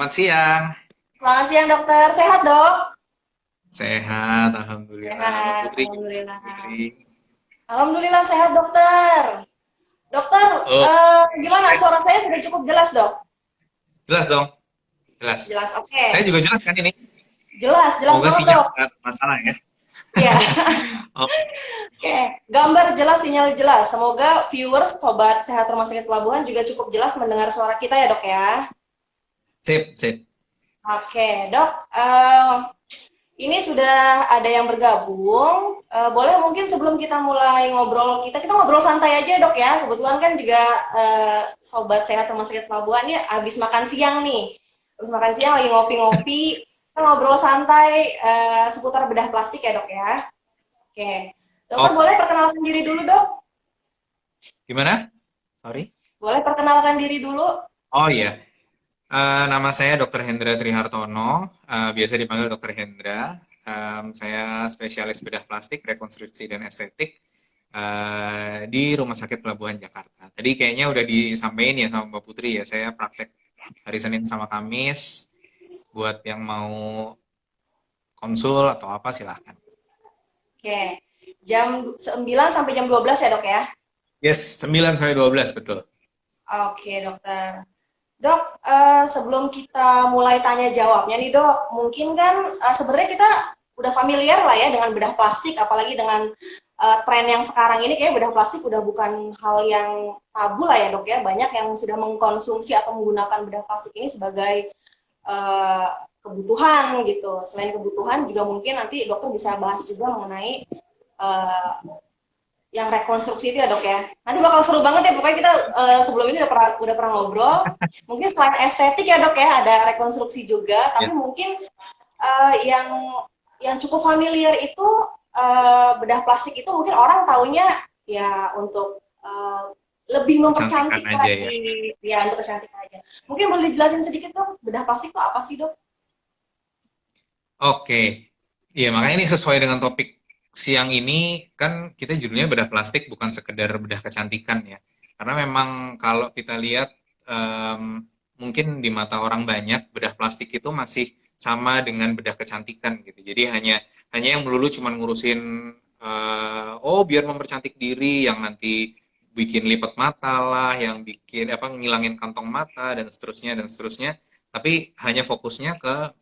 Selamat siang. Selamat siang dokter, sehat dok? Sehat, alhamdulillah. Mbak Sehat, Putri alhamdulillah. sendiri. Alhamdulillah sehat dokter. Dokter, Oh, gimana suara saya sudah cukup jelas dok? jelas dong, jelas. Jelas, Saya oke. juga jelas kan ini. Jelas, jelas Semoga banget sinyal dok. nggak ada masalah ya. Iya, Oke, oke. Gambar jelas, sinyal jelas. Semoga viewers, sobat sehat rumah sakit pelabuhan juga cukup jelas mendengar suara kita ya dok ya. sip, sip. Oke, dok. Ini sudah ada yang bergabung. Boleh mungkin sebelum kita mulai ngobrol, kita ngobrol santai aja dok ya. Kebetulan kan juga sobat sehat rumah sakit pelabuhan ya habis makan siang nih. Habis makan siang lagi ngopi-ngopi. Kita ngobrol santai seputar bedah plastik ya dok ya. Oke. Dokter Oh, boleh perkenalkan diri dulu dok? gimana? Sorry. Boleh perkenalkan diri dulu? Oh iya, nama saya Dr. Hendra Trihartono, biasa dipanggil Dr. Hendra. Saya spesialis bedah plastik, rekonstruksi dan estetik di Rumah Sakit Pelabuhan Jakarta. Tadi kayaknya udah disampaikan ya sama Mbak Putri ya, saya praktek hari Senin sama Kamis. Buat yang mau konsul atau apa silahkan. Oke. Jam 9 sampai jam 12 ya dok ya? Yes, 9 sampai 12 betul. Oke dokter. Dok, sebelum kita mulai tanya jawabnya nih dok, mungkin kan sebenarnya kita udah familiar lah ya dengan bedah plastik, apalagi dengan tren yang sekarang ini kayak bedah plastik udah bukan hal yang tabu lah ya dok ya, banyak yang sudah mengkonsumsi atau menggunakan bedah plastik ini sebagai uh, kebutuhan gitu. Selain kebutuhan juga mungkin nanti dokter bisa bahas juga mengenai uh, yang rekonstruksi itu ya dok ya. Nanti bakal seru banget ya pokoknya kita sebelum ini udah pernah ngobrol. Mungkin selain estetik ya dok ya ada rekonstruksi juga, Ya, tapi mungkin yang cukup familiar itu bedah plastik itu mungkin orang taunya ya untuk lebih kecantikan mempercantik aja ya. lagi ya untuk kecantikan aja. Mungkin boleh dijelasin sedikit dok bedah plastik itu apa sih dok? Oke. Iya, makanya ini sesuai dengan topik siang ini kan kita judulnya bedah plastik bukan sekedar bedah kecantikan ya. Karena memang kalau kita lihat mungkin di mata orang banyak bedah plastik itu masih sama dengan bedah kecantikan gitu. Jadi hanya yang melulu cuman ngurusin oh biar mempercantik diri yang nanti bikin lipat mata lah, yang bikin apa ngilangin kantong mata dan seterusnya dan seterusnya. Tapi hanya fokusnya ke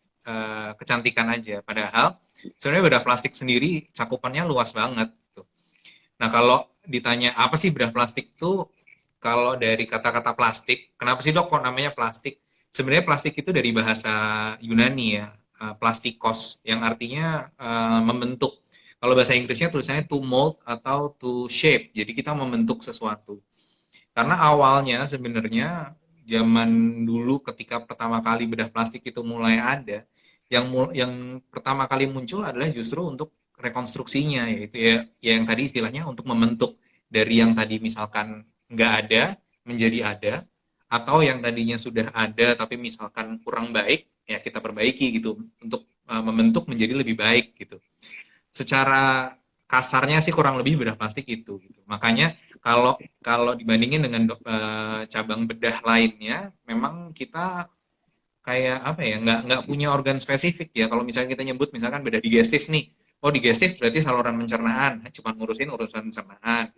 kecantikan aja. Padahal sebenarnya bedah plastik sendiri cakupannya luas banget. Gitu. Nah kalau ditanya apa sih bedah plastik itu, kalau dari kata-kata plastik, kenapa sih dok kok namanya plastik? Sebenarnya plastik itu dari bahasa Yunani ya, plastikos, yang artinya membentuk. Kalau bahasa Inggrisnya tulisannya to mold atau to shape, jadi kita membentuk sesuatu. Karena awalnya sebenarnya zaman dulu ketika pertama kali bedah plastik itu mulai ada, yang pertama kali muncul adalah justru untuk rekonstruksinya, yaitu ya yang tadi istilahnya untuk membentuk dari yang tadi misalkan nggak ada menjadi ada, atau yang tadinya sudah ada tapi misalkan kurang baik, ya kita perbaiki gitu untuk membentuk menjadi lebih baik gitu. Secara kasarnya sih kurang lebih bedah plastik itu gitu. Makanya kalau kalau dibandingin dengan cabang bedah lainnya, memang kita kayak apa ya, nggak punya organ spesifik ya. Kalau misalnya kita nyebut misalkan bedah digestif nih, oh digestif berarti saluran pencernaan, cuma ngurusin urusan pencernaan.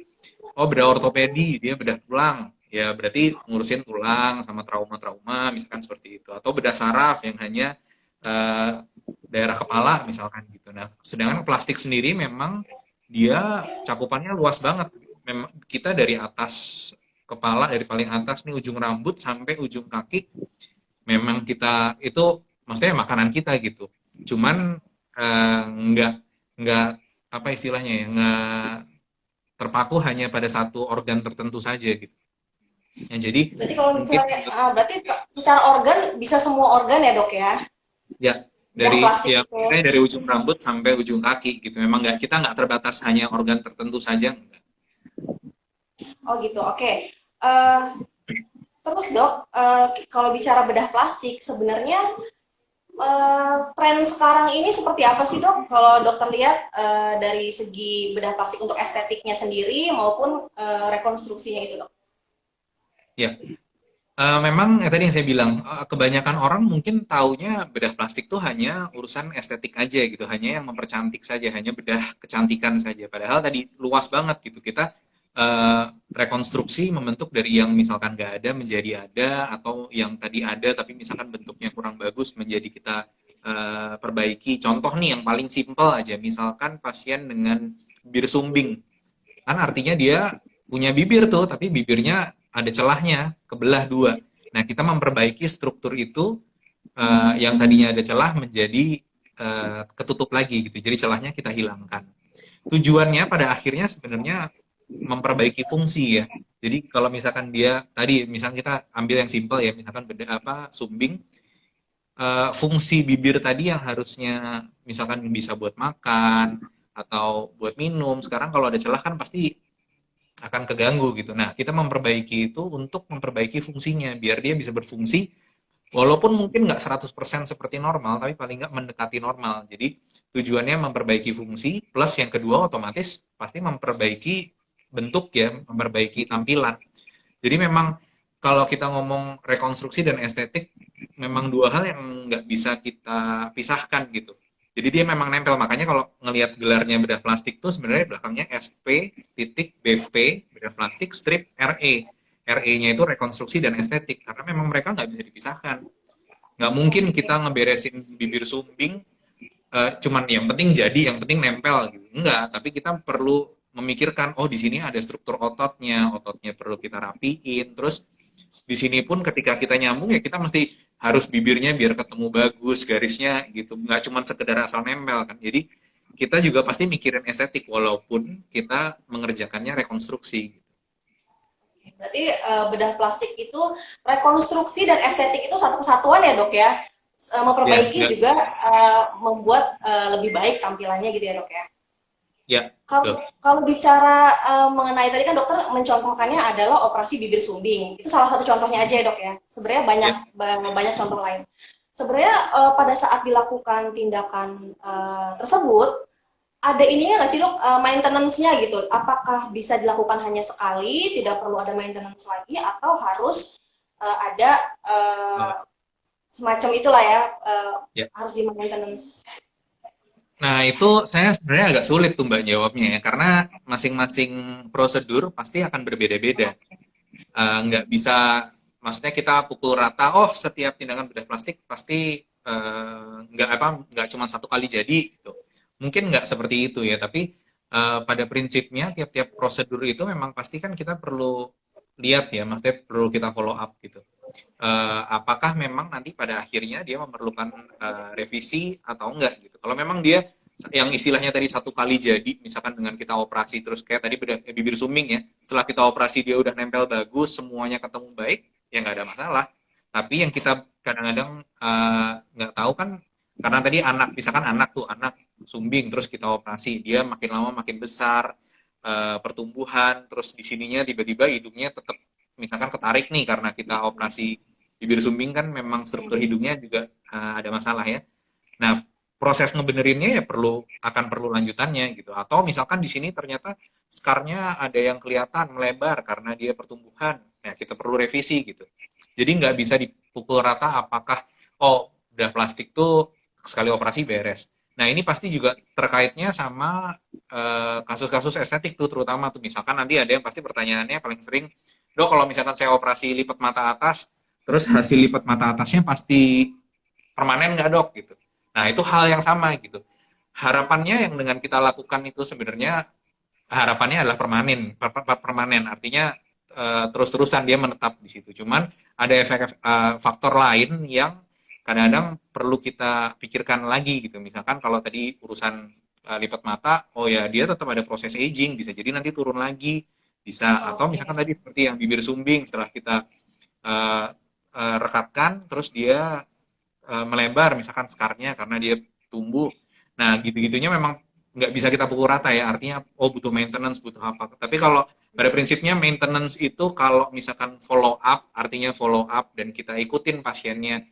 Oh bedah ortopedi, dia bedah tulang, ya berarti ngurusin tulang sama trauma-trauma misalkan seperti itu. Atau bedah saraf yang hanya eh, daerah kepala misalkan gitu. Nah sedangkan plastik sendiri memang dia cakupannya luas banget. Memang kita dari atas kepala, dari paling atas nih ujung rambut sampai ujung kaki, memang kita itu maksudnya makanan kita gitu. Cuman nggak apa istilahnya ya, nggak terpaku hanya pada satu organ tertentu saja gitu. Ya, jadi Berarti kalau mungkin misalnya berarti secara organ bisa semua organ ya dok ya ya bedah dari plastik ya itu. kita dari ujung rambut sampai ujung kaki gitu. Memang nggak, kita nggak terbatas hanya organ tertentu saja. Enggak. Oh gitu, oke. Terus dok, kalau bicara bedah plastik, sebenarnya tren sekarang ini seperti apa sih dok? Kalau dokter lihat dari segi bedah plastik untuk estetiknya sendiri maupun rekonstruksinya itu dok. Ya, Memang tadi yang saya bilang, kebanyakan orang mungkin taunya bedah plastik tuh hanya urusan estetik aja gitu, hanya yang mempercantik saja, hanya bedah kecantikan saja. Padahal tadi luas banget gitu. Kita rekonstruksi membentuk dari yang misalkan nggak ada menjadi ada, atau yang tadi ada tapi misalkan bentuknya kurang bagus menjadi kita perbaiki. Contoh nih yang paling simpel aja, misalkan pasien dengan bibir sumbing. Kan artinya dia punya bibir tuh, tapi bibirnya ada celahnya, kebelah dua. Nah, kita memperbaiki struktur itu yang tadinya ada celah menjadi ketutup lagi gitu. Jadi celahnya kita hilangkan. Tujuannya pada akhirnya sebenarnya memperbaiki fungsi ya. Jadi kalau misalkan dia tadi misalkan kita ambil yang simpel ya, misalkan beda apa sumbing, fungsi bibir tadi yang harusnya misalkan bisa buat makan atau buat minum, sekarang kalau ada celah kan pasti akan keganggu gitu. Nah, kita memperbaiki itu untuk memperbaiki fungsinya biar dia bisa berfungsi walaupun mungkin nggak 100% seperti normal, tapi paling nggak mendekati normal. Jadi tujuannya memperbaiki fungsi plus yang kedua otomatis pasti memperbaiki bentuk ya, memperbaiki tampilan. Jadi memang kalau kita ngomong rekonstruksi dan estetik, memang dua hal yang nggak bisa kita pisahkan gitu. Jadi dia memang nempel, makanya kalau ngelihat gelarnya bedah plastik tuh sebenarnya belakangnya SP titik BP bedah plastik strip RE. RE-nya itu rekonstruksi dan estetik, karena memang mereka nggak bisa dipisahkan. Nggak mungkin Oke. kita ngeberesin bibir sumbing, cuman yang penting jadi, yang penting nempel gitu. Enggak, tapi kita perlu memikirkan, oh di sini ada struktur ototnya, ototnya perlu kita rapiin, terus di sini pun ketika kita nyambung ya kita mesti harus bibirnya biar ketemu bagus garisnya gitu, nggak cuma sekedar asal nempel kan. Jadi kita juga pasti mikirin estetik walaupun kita mengerjakannya rekonstruksi. Berarti bedah plastik itu rekonstruksi dan estetik itu satu kesatuan ya dok ya. Yes, Memperbaiki nggak, juga membuat lebih baik tampilannya gitu ya dok ya. ya Kalau betul. kalau bicara mengenai tadi kan dokter mencontohkannya adalah operasi bibir sumbing. Itu salah satu contohnya aja ya dok ya. Sebenarnya banyak Ya, banyak contoh lain. Sebenarnya pada saat dilakukan tindakan tersebut ada ininya nggak sih dok, maintenance-nya gitu? Apakah bisa dilakukan hanya sekali, tidak perlu ada maintenance lagi, atau harus ada uh, semacam itulah ya, ya. harus di maintenance? Nah, itu saya sebenarnya agak sulit tuh Mbak jawabnya ya, karena masing-masing prosedur pasti akan berbeda-beda. Nggak bisa, maksudnya kita pukul rata, oh setiap tindakan bedah plastik pasti nggak cuma satu kali jadi gitu. Mungkin nggak seperti itu ya, tapi pada prinsipnya tiap-tiap prosedur itu memang pasti kan kita perlu lihat ya, maksudnya perlu kita follow up gitu. Apakah memang nanti pada akhirnya dia memerlukan revisi atau enggak gitu. Kalau memang dia yang istilahnya tadi satu kali jadi, misalkan dengan kita operasi terus kayak tadi bibir sumbing ya, setelah kita operasi dia udah nempel bagus, semuanya ketemu baik, ya nggak ada masalah. Tapi yang kita kadang-kadang nggak tahu kan, karena tadi anak, misalkan anak tuh anak sumbing terus kita operasi, dia makin lama makin besar, pertumbuhan, terus di sininya tiba-tiba hidungnya tetap misalkan ketarik nih karena kita operasi bibir sumbing kan memang struktur hidungnya juga ada masalah ya. Nah, proses ngebenerinnya ya perlu lanjutannya gitu. Atau misalkan di sini ternyata skarnya ada yang kelihatan melebar karena dia pertumbuhan. Nah, kita perlu revisi gitu. Jadi nggak bisa dipukul rata apakah oh udah plastik tuh sekali operasi beres. Nah, ini pasti juga terkaitnya sama kasus-kasus estetik tuh terutama tuh misalkan nanti ada yang pasti pertanyaannya paling sering, dok kalau misalkan saya operasi lipat mata atas, terus hasil lipat mata atasnya pasti permanen nggak dok gitu. Nah itu hal yang sama gitu. Harapannya yang dengan kita lakukan itu sebenarnya harapannya adalah permanen. Artinya terus-terusan dia menetap di situ. Cuman ada efek faktor lain yang kadang-kadang perlu kita pikirkan lagi gitu. Misalkan kalau tadi urusan lipat mata, oh ya dia tetap ada proses aging, bisa jadi nanti turun lagi, bisa. Atau Oke. misalkan tadi seperti yang bibir sumbing setelah kita uh, rekatkan, terus dia melebar misalkan skarnya karena dia tumbuh. Nah, gitu-gitunya memang nggak bisa kita pukul rata ya. Artinya, oh butuh maintenance, butuh apa. Tapi kalau pada prinsipnya maintenance itu kalau misalkan follow up, artinya follow up dan kita ikutin pasiennya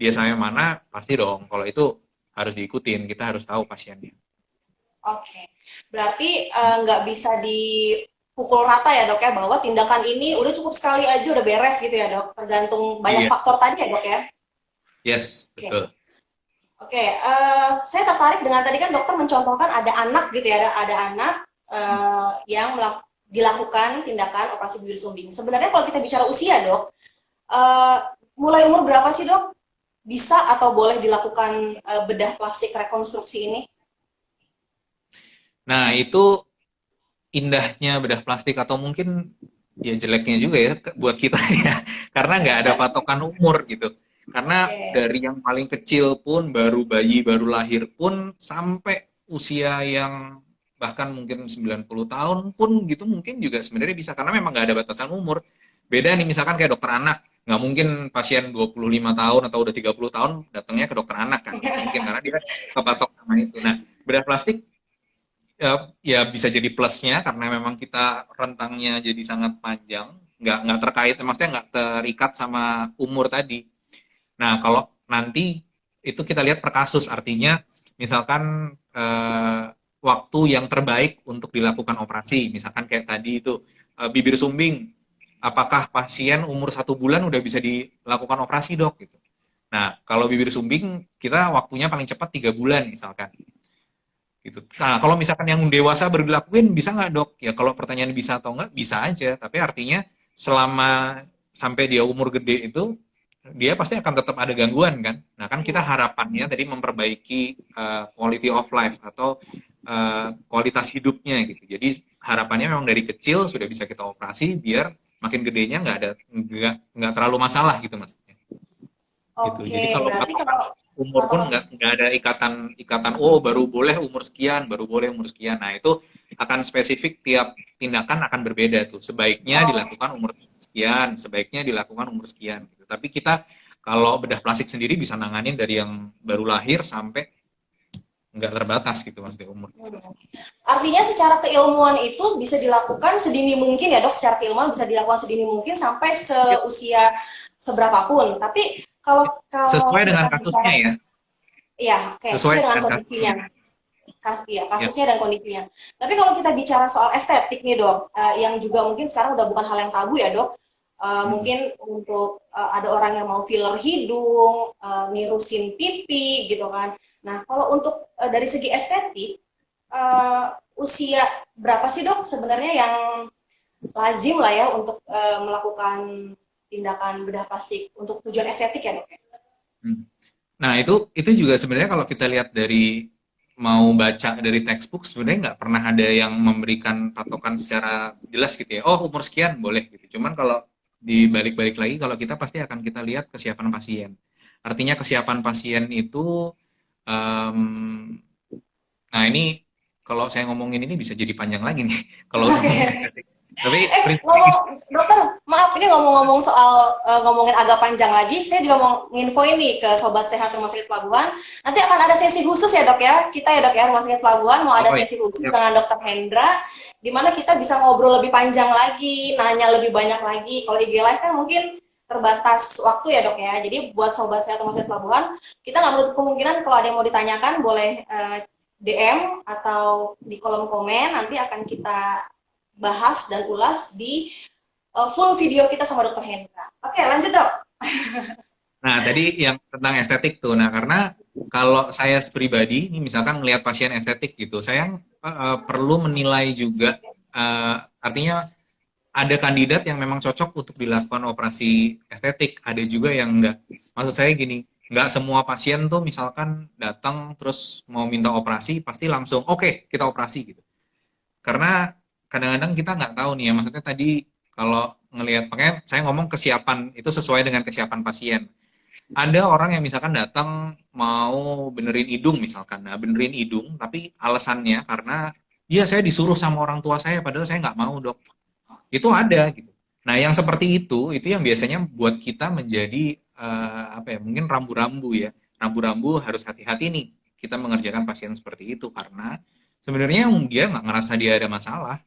dia sampai mana, pasti dong. Kalau itu harus diikutin, kita harus tahu pasiennya. Oke, berarti nggak bisa di pukul rata ya dok ya, bahwa tindakan ini udah cukup sekali aja udah beres gitu ya dok, tergantung banyak Iya, faktor tadi ya dok ya. yes, Oke. betul. Oke, saya tertarik dengan tadi kan dokter mencontohkan ada anak gitu ya, ada anak yang dilakukan tindakan operasi bibir sumbing. Sebenarnya kalau kita bicara usia dok, eh, mulai umur berapa sih dok bisa atau boleh dilakukan bedah plastik rekonstruksi ini? Nah, itu indahnya bedah plastik atau mungkin ya jeleknya juga ya buat kita ya. Karena nggak ada patokan umur gitu. Karena Oke, dari yang paling kecil pun, baru bayi, baru lahir pun, sampai usia yang bahkan mungkin 90 tahun pun gitu mungkin juga sebenarnya bisa. Karena memang nggak ada batasan umur. Beda nih misalkan kayak dokter anak. Nggak mungkin pasien 25 tahun atau udah 30 tahun datangnya ke dokter anak kan. Nggak mungkin karena dia kepatok sama itu. Nah, bedah plastik ya bisa jadi plusnya karena memang kita rentangnya jadi sangat panjang, nggak terkait, maksudnya nggak terikat sama umur tadi. Nah, kalau nanti itu kita lihat per kasus, artinya misalkan waktu yang terbaik untuk dilakukan operasi, misalkan kayak tadi itu bibir sumbing, apakah pasien umur 1 bulan udah bisa dilakukan operasi dok? Gitu. Nah, kalau bibir sumbing kita waktunya paling cepat 3 bulan misalkan gitu. Nah, kalau misalkan yang dewasa baru dilakuin bisa nggak dok? Ya kalau pertanyaan bisa atau nggak bisa aja, tapi artinya selama sampai dia umur gede itu dia pasti akan tetap ada gangguan kan. Nah kan kita iya. harapannya tadi memperbaiki quality of life atau kualitas hidupnya gitu. Jadi harapannya memang dari kecil sudah bisa kita operasi biar makin gedenya nggak terlalu masalah gitu maksudnya. Gitu. Jadi Oke, kalau berarti patokan kalau umur pun patokan nggak ada ikatan ikatan oh baru boleh umur sekian, baru boleh umur sekian. Nah itu akan spesifik tiap tindakan akan berbeda tuh. Sebaiknya oh, dilakukan umur sekian, sebaiknya dilakukan umur sekian. Gitu. Tapi kita kalau bedah plastik sendiri bisa nanganin dari yang baru lahir sampai nggak terbatas gitu mas di umur. artinya secara keilmuan itu bisa dilakukan sedini mungkin ya dok, secara keilmuan bisa dilakukan sedini mungkin sampai Yep. seusia seberapapun. Tapi kalau kalau Sesuai dengan kita kasusnya bicara, ya, ya oke, sesuai sesuai dengan dengan kondisinya, kasusnya. ya Ya. kasusnya dan kondisinya. Tapi kalau kita bicara soal estetik nih dok, yang juga mungkin sekarang udah bukan hal yang tabu ya dok. Hmm. Mungkin untuk ada orang yang mau filler hidung, nirusin pipi gitu kan. Nah, kalau untuk dari segi estetik, usia berapa sih dok sebenarnya yang lazim lah ya untuk melakukan tindakan bedah plastik untuk tujuan estetik ya dok? Hmm. Nah, itu juga sebenarnya kalau kita lihat dari mau baca dari textbook sebenarnya nggak pernah ada yang memberikan patokan secara jelas gitu ya. Oh, umur sekian boleh gitu. Cuman kalau dibalik-balik lagi kalau kita pasti akan kita lihat kesiapan pasien. Artinya kesiapan pasien itu em, nah ini kalau saya ngomongin ini bisa jadi panjang lagi nih kalau ngomongin estetik. Tapi prinsipnya gini, Ngomong dokter, maaf ini ngomong-ngomong soal ngomongin agak panjang lagi, saya juga mau nginfoin nih ke sobat sehat Rumah Sakit Pelabuhan. Nanti akan ada sesi khusus ya dok ya, kita ya dok ya Rumah Sakit Pelabuhan mau ada oh ya, sesi khusus siap. dengan dokter Hendra, di mana kita bisa ngobrol lebih panjang lagi, nanya lebih banyak lagi. Kalau IG Live kan mungkin terbatas waktu ya dok ya. Jadi buat sobat sehat Rumah Sakit Pelabuhan, kita nggak menutup kemungkinan kalau ada yang mau ditanyakan boleh DM atau di kolom komen, nanti akan kita bahas dan ulas di full video kita sama dokter Hendra. Oke, lanjut dok. Nah, tadi yang tentang estetik tuh. Nah, karena kalau saya pribadi, ini misalkan melihat pasien estetik gitu, saya perlu menilai juga, artinya ada kandidat yang memang cocok untuk dilakukan operasi estetik, ada juga yang enggak. Maksud saya gini, enggak semua pasien tuh misalkan datang terus mau minta operasi, pasti langsung, oke, kita operasi gitu. Karena kadang-kadang kita nggak tahu nih ya, maksudnya tadi kalau ngelihat, makanya saya ngomong kesiapan, itu sesuai dengan kesiapan pasien. Ada orang yang misalkan datang mau benerin hidung misalkan, nah benerin hidung, tapi alasannya karena ya saya disuruh sama orang tua saya, padahal saya nggak mau dok. Itu ada gitu. Nah yang seperti itu yang biasanya buat kita menjadi apa ya, mungkin rambu-rambu ya. Rambu-rambu harus hati-hati nih kita mengerjakan pasien seperti itu karena sebenarnya dia nggak ngerasa dia ada masalah.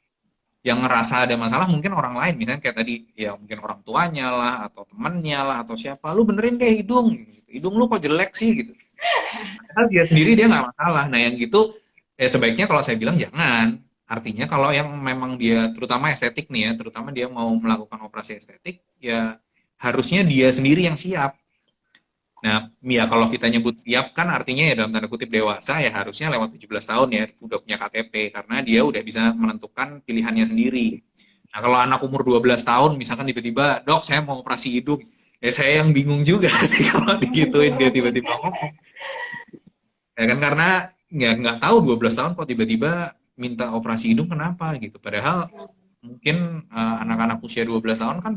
Yang ngerasa ada masalah mungkin orang lain, misalnya kayak tadi ya mungkin orang tuanya lah atau temannya lah atau siapa, lu benerin deh hidung gitu. Hidung lu kok jelek sih gitu, padahal dia sendiri dia nggak masalah. Nah yang gitu sebaiknya kalau saya bilang jangan, Artinya kalau yang memang dia terutama estetik nih ya, terutama dia mau melakukan operasi estetik, ya harusnya dia sendiri yang siap. Nah, ya kalau kita nyebut siap kan artinya ya dalam tanda kutip dewasa ya harusnya lewat 17 tahun ya udah punya KTP karena dia udah bisa menentukan pilihannya sendiri. Nah, kalau anak umur 12 tahun misalkan tiba-tiba, "Dok, saya mau operasi hidung." Ya saya yang bingung juga sih kalau digituin dia tiba-tiba ngomong. Ya kan karena nggak tahu 12 tahun kok tiba-tiba minta operasi hidung kenapa gitu. Padahal mungkin anak-anak usia 12 tahun kan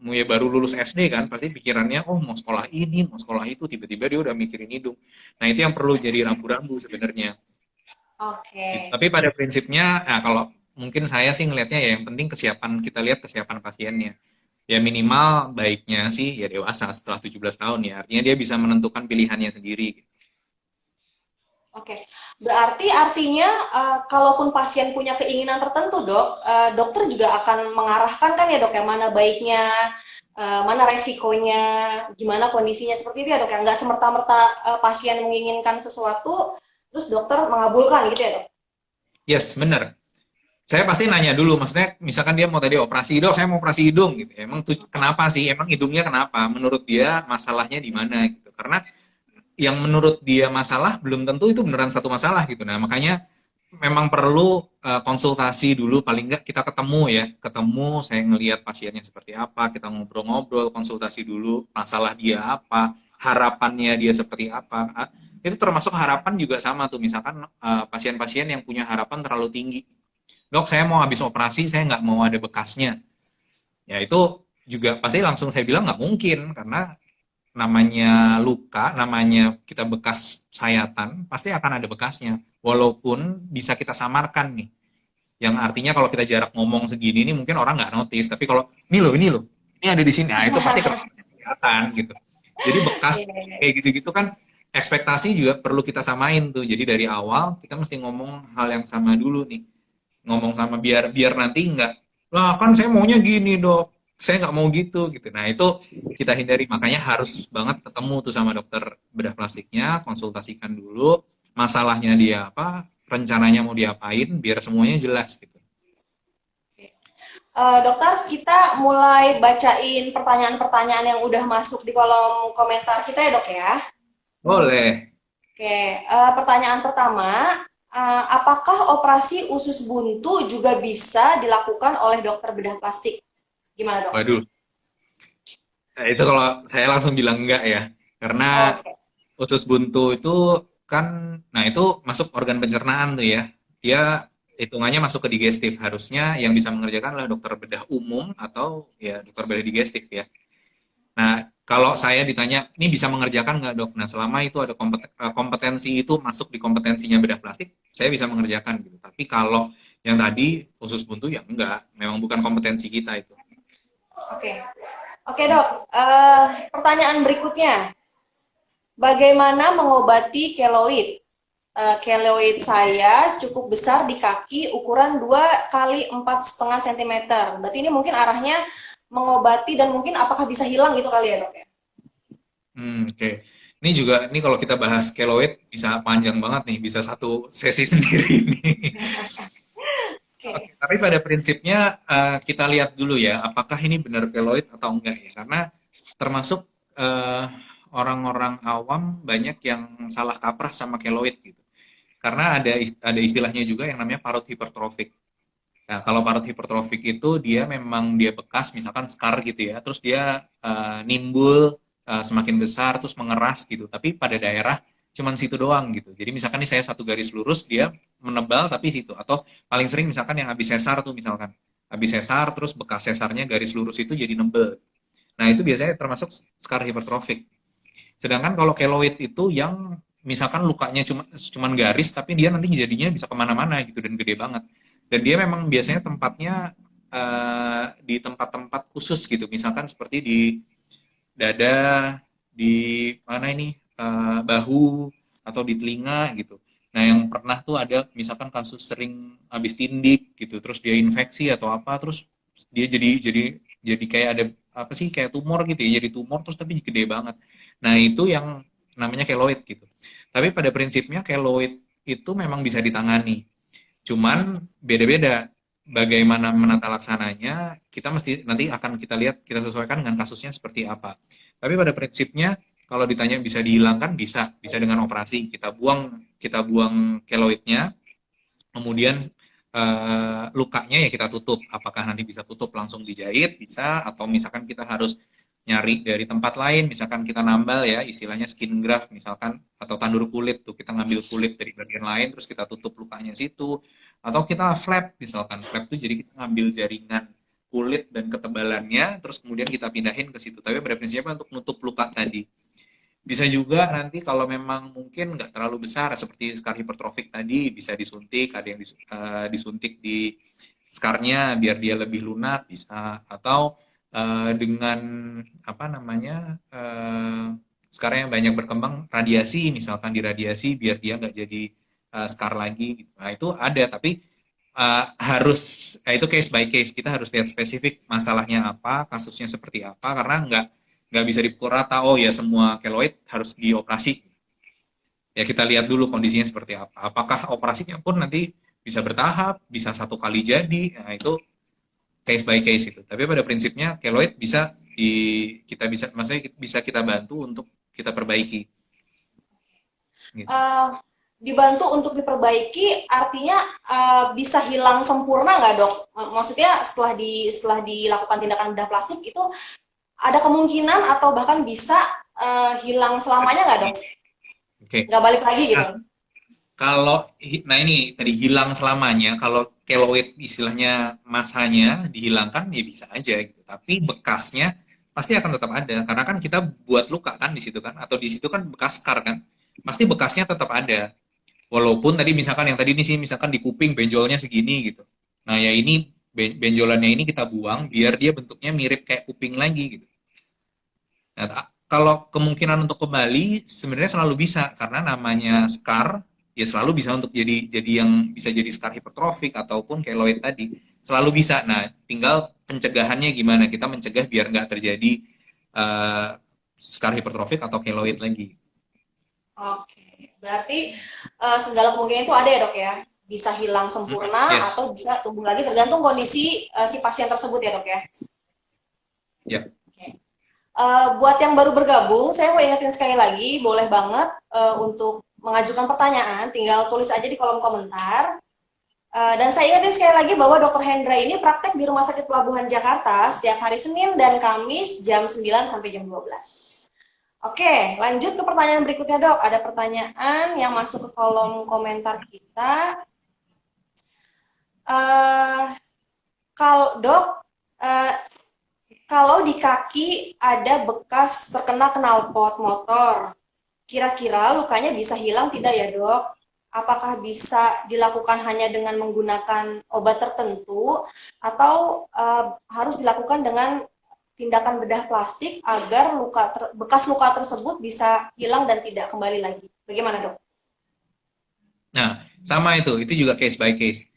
ya baru lulus SD kan pasti pikirannya oh mau sekolah ini mau sekolah itu tiba-tiba dia udah mikirin hidung. Nah itu yang perlu jadi rambu-rambu sebenarnya gitu. Oke. Tapi pada prinsipnya nah kalau mungkin saya sih ngelihatnya ya yang penting kesiapan kita lihat kesiapan pasiennya ya minimal baiknya sih ya dewasa setelah 17 tahun ya artinya dia bisa menentukan pilihannya sendiri. Oke, berarti artinya kalaupun pasien punya keinginan tertentu, dok, dokter juga akan mengarahkan kan ya dok, yang mana baiknya, mana resikonya, gimana kondisinya seperti itu ya dok, yang nggak semerta-merta pasien menginginkan sesuatu, terus dokter mengabulkan gitu ya dok? Yes, benar. Saya pasti nanya dulu, maksudnya misalkan dia mau tadi operasi hidung, saya mau operasi hidung gitu. Emang kenapa sih? Emang hidungnya kenapa? Menurut dia masalahnya di mana gitu. Karena yang menurut dia masalah belum tentu itu beneran satu masalah gitu. Nah, makanya memang perlu konsultasi dulu paling nggak kita ketemu ya. Ketemu, saya ngelihat pasiennya seperti apa, kita ngobrol-ngobrol, konsultasi dulu masalah dia apa, harapannya dia seperti apa. Itu termasuk harapan juga sama tuh misalkan pasien-pasien yang punya harapan terlalu tinggi. Dok, saya mau habis operasi, saya nggak mau ada bekasnya. Ya itu juga pasti langsung saya bilang nggak mungkin karena namanya luka, namanya kita bekas sayatan, pasti akan ada bekasnya. Walaupun bisa kita samarkan nih. Yang artinya kalau kita jarak ngomong segini ini mungkin orang nggak notice. Tapi kalau ini loh, ini ada di sini. Nah itu pasti kelihatan gitu. Jadi bekas Iya, iya, kayak gitu-gitu kan ekspektasi juga perlu kita samain tuh. Jadi dari awal kita mesti ngomong hal yang sama dulu nih. Ngomong sama biar biar nanti nggak, lah kan saya maunya gini dok, saya nggak mau gitu gitu. Nah itu kita hindari, makanya harus banget ketemu tuh sama dokter bedah plastiknya, konsultasikan dulu masalahnya dia apa, rencananya mau diapain, biar semuanya jelas gitu. iya. Dokter, kita mulai bacain pertanyaan-pertanyaan yang udah masuk di kolom komentar kita ya dok ya. Boleh. Oke, pertanyaan pertama, apakah operasi usus buntu juga bisa dilakukan oleh dokter bedah plastik? Gimana dok? Waduh, nah, itu kalau saya langsung bilang enggak ya, karena Oke, usus buntu itu kan, nah itu masuk organ pencernaan tuh ya. Dia hitungannya masuk ke digestif. Harusnya yang bisa mengerjakan adalah dokter bedah umum atau ya dokter bedah digestif ya. Nah, kalau saya ditanya, ini bisa mengerjakan nggak dok? Nah, selama itu ada kompetensi itu masuk di kompetensinya bedah plastik, saya bisa mengerjakan gitu. Tapi kalau yang tadi usus buntu ya enggak, memang bukan kompetensi kita itu. oke, oke dok. Pertanyaan berikutnya, bagaimana mengobati keloid? Keloid saya cukup besar di kaki, ukuran 2 kali 4,5 cm. Berarti ini mungkin arahnya mengobati dan mungkin apakah bisa hilang gitu kali ya dok ya? Oke. Ini juga, ini kalau kita bahas keloid bisa panjang banget nih, bisa satu sesi sendiri nih. Oke, Oke, tapi pada prinsipnya kita lihat dulu ya, apakah ini benar keloid atau enggak ya? Karena termasuk eh, orang-orang awam banyak yang salah kaprah sama keloid gitu. Karena ada istilahnya juga yang namanya parut hipertrofik. Nah, kalau parut hipertrofik itu dia memang dia bekas, misalkan scar gitu ya, terus dia nimbul semakin besar, terus mengeras gitu. Tapi pada daerah cuman situ doang gitu. Jadi misalkan nih saya satu garis lurus, dia menebal tapi situ. Atau paling sering misalkan yang habis sesar tuh misalkan. Habis sesar, terus bekas sesarnya garis lurus itu jadi nembel. Nah itu biasanya termasuk scar hipertrofik. Sedangkan kalau keloid itu yang misalkan lukanya cuman garis, tapi dia nanti jadinya bisa kemana-mana gitu dan gede banget. Dan dia memang biasanya tempatnya di tempat-tempat khusus gitu, misalkan seperti di dada, di mana ini bahu atau di telinga gitu. Nah yang pernah tuh ada misalkan kasus sering habis tindik gitu, terus dia infeksi atau apa, terus dia jadi kayak ada apa sih kayak tumor gitu ya, jadi tumor terus tapi gede banget. Nah itu yang namanya keloid gitu. Tapi pada prinsipnya keloid itu memang bisa ditangani. Cuman beda-beda bagaimana menata laksananya, kita mesti nanti akan kita lihat, kita sesuaikan dengan kasusnya seperti apa. Tapi pada prinsipnya kalau ditanya bisa dihilangkan, bisa dengan operasi. Kita buang keloidnya, kemudian lukanya ya kita tutup. Apakah nanti bisa tutup langsung dijahit? Bisa, atau misalkan kita harus nyari dari tempat lain, misalkan kita nambal ya, istilahnya skin graft misalkan, atau tandur kulit tuh, kita ngambil kulit dari bagian lain, terus kita tutup lukanya situ, atau kita flap, misalkan flap tuh jadi kita ngambil jaringan kulit dan ketebalannya, terus kemudian kita pindahin ke situ, tapi pada prinsipnya untuk nutup luka tadi. Bisa juga nanti kalau memang mungkin nggak terlalu besar seperti scar hipertrofik tadi bisa disuntik, ada yang disuntik di scarnya biar dia lebih lunak bisa, atau dengan apa namanya sekarang yang banyak berkembang radiasi, misalkan diradiasi biar dia nggak jadi scar lagi gitu. Nah itu ada, tapi itu case by case, kita harus lihat spesifik masalahnya apa, kasusnya seperti apa, karena nggak bisa dipukul rata, oh ya semua keloid harus dioperasi. Ya kita lihat dulu kondisinya seperti apa. Apakah operasinya pun nanti bisa bertahap, bisa satu kali jadi, nah itu case by case itu. Tapi pada prinsipnya keloid kita bisa, maksudnya bisa kita bantu untuk kita perbaiki. Gitu. Dibantu untuk diperbaiki artinya bisa hilang sempurna nggak dok? Maksudnya setelah dilakukan tindakan bedah plastik itu ada kemungkinan atau bahkan bisa hilang selamanya nggak dok? Oke. Nggak balik lagi gitu? Nah ini tadi hilang selamanya, kalau keloid istilahnya masanya dihilangkan ya bisa aja gitu. Tapi bekasnya pasti akan tetap ada, karena kan kita buat luka kan di situ kan, atau di situ kan bekas scar kan, pasti bekasnya tetap ada. Walaupun tadi misalkan yang tadi ini sih misalkan di kuping benjolnya segini gitu. Nah ya ini benjolannya ini kita buang biar dia bentuknya mirip kayak kuping lagi gitu. Nah, kalau kemungkinan untuk kembali sebenarnya selalu bisa karena namanya scar ya selalu bisa untuk jadi yang bisa jadi scar hipertrofik ataupun keloid tadi selalu bisa. Nah, tinggal pencegahannya gimana, kita mencegah biar nggak terjadi scar hipertrofik atau keloid lagi. Oke, berarti segala kemungkinan itu ada ya dok ya, bisa hilang sempurna Yes. atau bisa tumbuh lagi tergantung kondisi si pasien tersebut ya dok ya. Ya. Oke. Buat yang baru bergabung, saya mau ingetin sekali lagi, boleh banget untuk mengajukan pertanyaan, tinggal tulis aja di kolom komentar. Dan saya ingetin sekali lagi bahwa Dr. Hendra ini praktek di Rumah Sakit Pelabuhan Jakarta setiap hari Senin dan Kamis jam 9 sampai jam 12. Oke, lanjut ke pertanyaan berikutnya dok. Ada pertanyaan yang masuk ke kolom komentar kita. Kalau dok, kalau di kaki ada bekas terkena knalpot motor, kira-kira lukanya bisa hilang tidak ya dok? Apakah bisa dilakukan hanya dengan menggunakan obat tertentu atau harus dilakukan dengan tindakan bedah plastik agar bekas luka tersebut bisa hilang dan tidak kembali lagi? Bagaimana dok? Nah, sama itu juga case by case.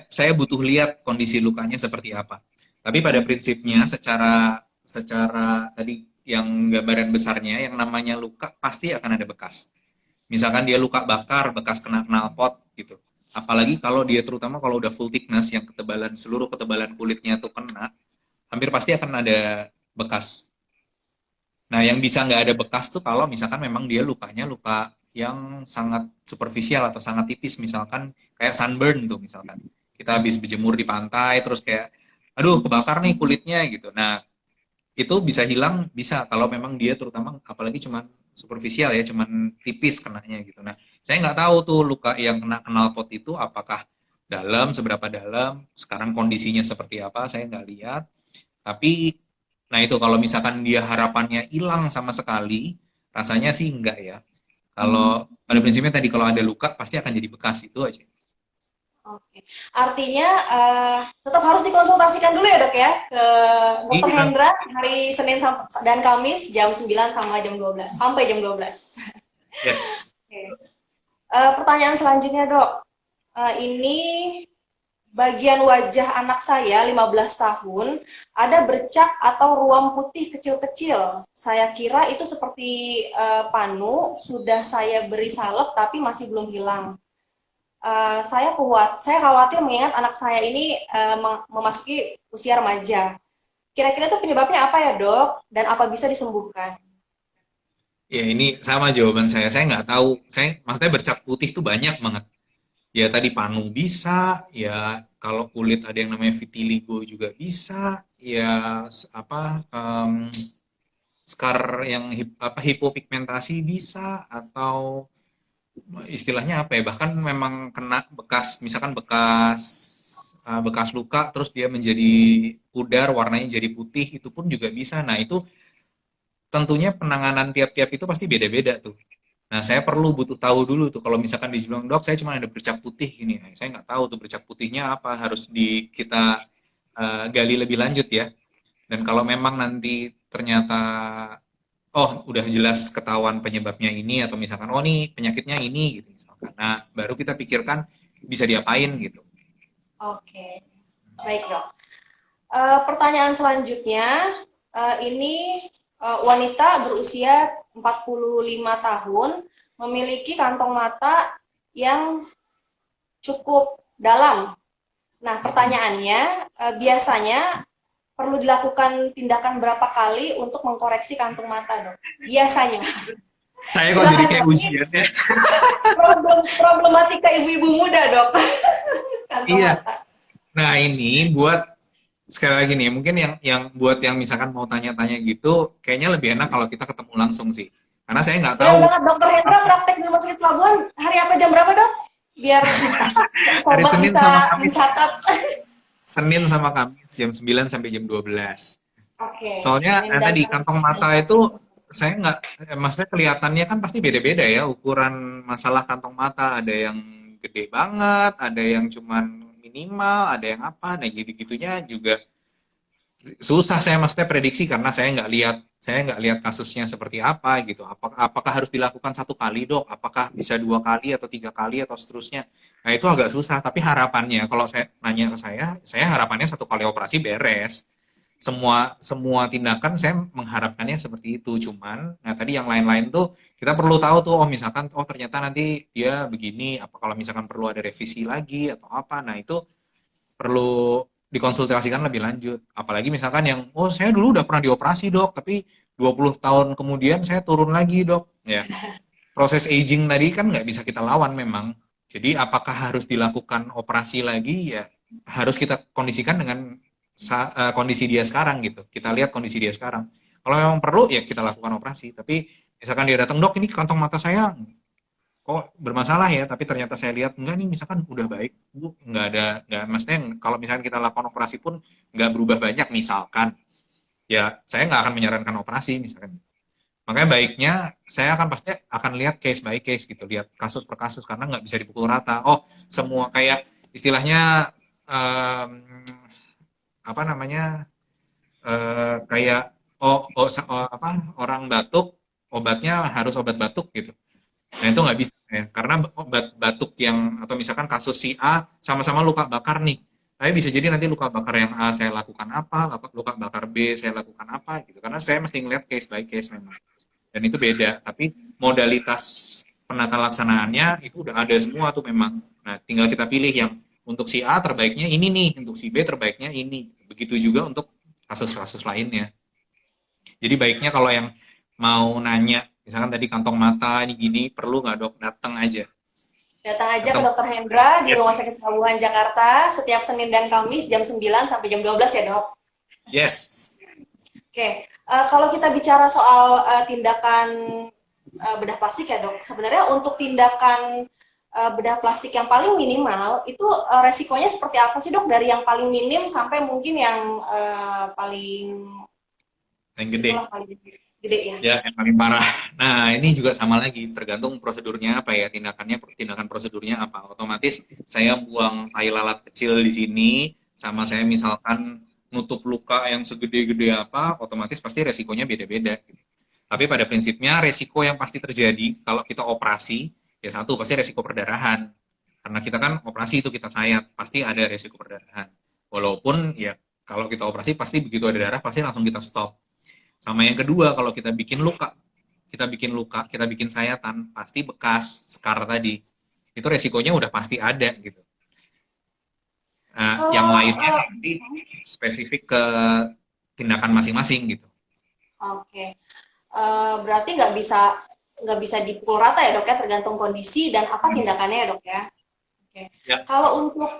Saya butuh lihat kondisi lukanya seperti apa. Tapi pada prinsipnya secara tadi yang gambaran besarnya yang namanya luka pasti akan ada bekas. Misalkan dia luka bakar, bekas kena knalpot gitu. Apalagi kalau dia terutama kalau udah full thickness yang seluruh ketebalan kulitnya tuh kena, hampir pasti akan ada bekas. Nah, yang bisa nggak ada bekas tuh kalau misalkan memang dia lukanya luka yang sangat superficial atau sangat tipis, misalkan kayak sunburn tuh misalkan. Kita habis berjemur di pantai, terus kayak, aduh kebakar nih kulitnya gitu. Nah, itu bisa hilang, bisa kalau memang dia terutama, apalagi cuman superficial ya, cuman tipis kenanya gitu. Nah, saya nggak tahu tuh luka yang kena knalpot itu apakah dalam, seberapa dalam, sekarang kondisinya seperti apa, saya nggak lihat. Tapi, nah itu kalau misalkan dia harapannya hilang sama sekali, rasanya sih enggak ya. Kalau pada prinsipnya tadi kalau ada luka pasti akan jadi bekas itu aja. Oke, artinya tetap harus dikonsultasikan dulu ya dok ya ke Dr. Iya. Hendra hari Senin dan Kamis jam 9 sampai jam 12 sampai jam 12. Yes. Oke. Pertanyaan selanjutnya dok, ini bagian wajah anak saya 15 tahun ada bercak atau ruam putih kecil-kecil. Saya kira itu seperti panu, sudah saya beri salep tapi masih belum hilang. saya khawatir mengingat anak saya ini memasuki usia remaja. Kira-kira itu penyebabnya apa ya dok? Dan apa bisa disembuhkan? Ya ini sama jawaban saya nggak tahu. Saya maksudnya bercak putih tuh banyak banget. Ya tadi panu bisa, ya kalau kulit ada yang namanya vitiligo juga bisa, ya apa scar yang hipopigmentasi bisa, atau istilahnya apa ya, bahkan memang kena bekas, misalkan bekas luka terus dia menjadi pudar warnanya jadi putih, itu pun juga bisa. Nah itu tentunya penanganan tiap-tiap itu pasti beda-beda tuh. Nah, saya perlu butuh tahu dulu tuh kalau misalkan dibilang dok, saya cuma ada bercak putih ini. Nah, saya nggak tahu tuh bercak putihnya apa, harus kita gali lebih lanjut ya. Dan kalau memang nanti ternyata oh udah jelas ketahuan penyebabnya ini, atau misalkan oh nih penyakitnya ini gitu misalkan. Nah, baru kita pikirkan bisa diapain gitu. Oke, baik dok. Pertanyaan selanjutnya, ini wanita berusia 45 tahun memiliki kantong mata yang cukup dalam. Nah, pertanyaannya, biasanya perlu dilakukan tindakan berapa kali untuk mengkoreksi kantung mata, dok? Biasanya. Saya kok jadi Silakan kayak dok, ini ujian ya. problematika ibu-ibu muda, dok. Kantong Iya. mata. Nah, ini buat sekali lagi nih, mungkin yang buat yang misalkan mau tanya-tanya gitu, kayaknya lebih enak kalau kita ketemu langsung sih. Karena saya nggak Benar tahu banget, dokter Hendra praktek di rumah sakit pelabuhan hari apa jam berapa, dok? Biar hari sobat Senin bisa sama Kamis. mencatat. Senin sama Kamis jam 9 sampai jam 12. Oke, Soalnya Senin dan tadi Kamis kantong jam mata 12. itu saya nggak, maksudnya kelihatannya kan pasti beda-beda ya ukuran masalah kantong mata. Ada yang gede banget, ada yang cuman minimal, ada yang apa. Nah gitu-gitunya juga susah saya maksudnya prediksi karena saya nggak lihat kasusnya seperti apa gitu. Apakah harus dilakukan satu kali dok? Apakah bisa 2 kali atau 3 kali atau seterusnya? Nah itu agak susah. Tapi harapannya kalau saya nanya ke saya harapannya satu kali operasi beres. Semua semua tindakan saya mengharapkannya seperti itu. Cuman, nah tadi yang lain-lain tuh kita perlu tahu tuh. Oh misalkan, oh ternyata nanti dia begini. Apa kalau misalkan perlu ada revisi lagi atau apa? Nah itu perlu dikonsultasikan lebih lanjut. Apalagi misalkan yang, oh saya dulu udah pernah dioperasi dok, tapi 20 tahun kemudian saya turun lagi dok. Ya, proses aging tadi kan nggak bisa kita lawan memang. Jadi apakah harus dilakukan operasi lagi? Ya harus kita kondisikan dengan kondisi dia sekarang gitu. Kita lihat kondisi dia sekarang. Kalau memang perlu ya kita lakukan operasi. Tapi misalkan dia datang dok, ini kantong mata saya kok bermasalah ya, tapi ternyata saya lihat enggak nih, misalkan udah baik bu, nggak maksudnya kalau misalkan kita lakukan operasi pun nggak berubah banyak misalkan, ya saya nggak akan menyarankan operasi misalkan. Makanya baiknya saya akan pasti akan lihat case by case gitu, lihat kasus per kasus, karena nggak bisa dipukul rata. Oh semua kayak istilahnya em, apa namanya, kayak apa, orang batuk obatnya harus obat batuk gitu. Nah, itu nggak bisa ya, karena obat batuk yang, atau misalkan kasus si A sama-sama luka bakar nih. Tapi bisa jadi nanti luka bakar yang A saya lakukan apa, luka bakar B saya lakukan apa gitu. Karena saya mesti ngeliat case by case memang. Dan itu beda, tapi modalitas penata laksanaannya itu udah ada semua tuh memang. Nah, tinggal kita pilih yang untuk si A terbaiknya ini nih, untuk si B terbaiknya ini. Begitu juga untuk kasus-kasus lainnya. Jadi baiknya kalau yang mau nanya, misalkan tadi kantong mata ini gini, perlu nggak dok? Datang aja. Datang aja ke Ketemu. dokter Hendra di Rumah Yes. Sakit Pelabuhan Jakarta setiap Senin dan Kamis jam 9 sampai jam 12 ya dok. Yes. Oke, kalau kita bicara soal tindakan bedah plastik ya dok, sebenarnya untuk tindakan bedah plastik yang paling minimal itu resikonya seperti apa sih dok? Dari yang paling minim sampai mungkin yang paling Yang gede. itulah paling gede ya. Ya, yang paling parah. Nah, ini juga sama lagi, tergantung prosedurnya apa ya, tindakan prosedurnya apa. Otomatis saya buang tai lalat kecil di sini, sama saya misalkan nutup luka yang segede-gede apa, otomatis pasti resikonya beda-beda. Tapi pada prinsipnya resiko yang pasti terjadi kalau kita operasi, ya satu pasti resiko perdarahan. Karena kita kan operasi itu kita sayat, pasti ada resiko perdarahan. Walaupun ya kalau kita operasi pasti begitu ada darah pasti langsung kita stop. Sama yang kedua, kalau kita bikin luka, kita bikin sayatan, pasti bekas scar tadi itu resikonya udah pasti ada gitu. Nah, yang Kalau lainnya nanti spesifik ke tindakan masing-masing gitu. oke. Berarti nggak bisa dipukul rata ya dok ya, tergantung kondisi dan apa tindakannya ya dok ya. Oke. Ya. Kalau untuk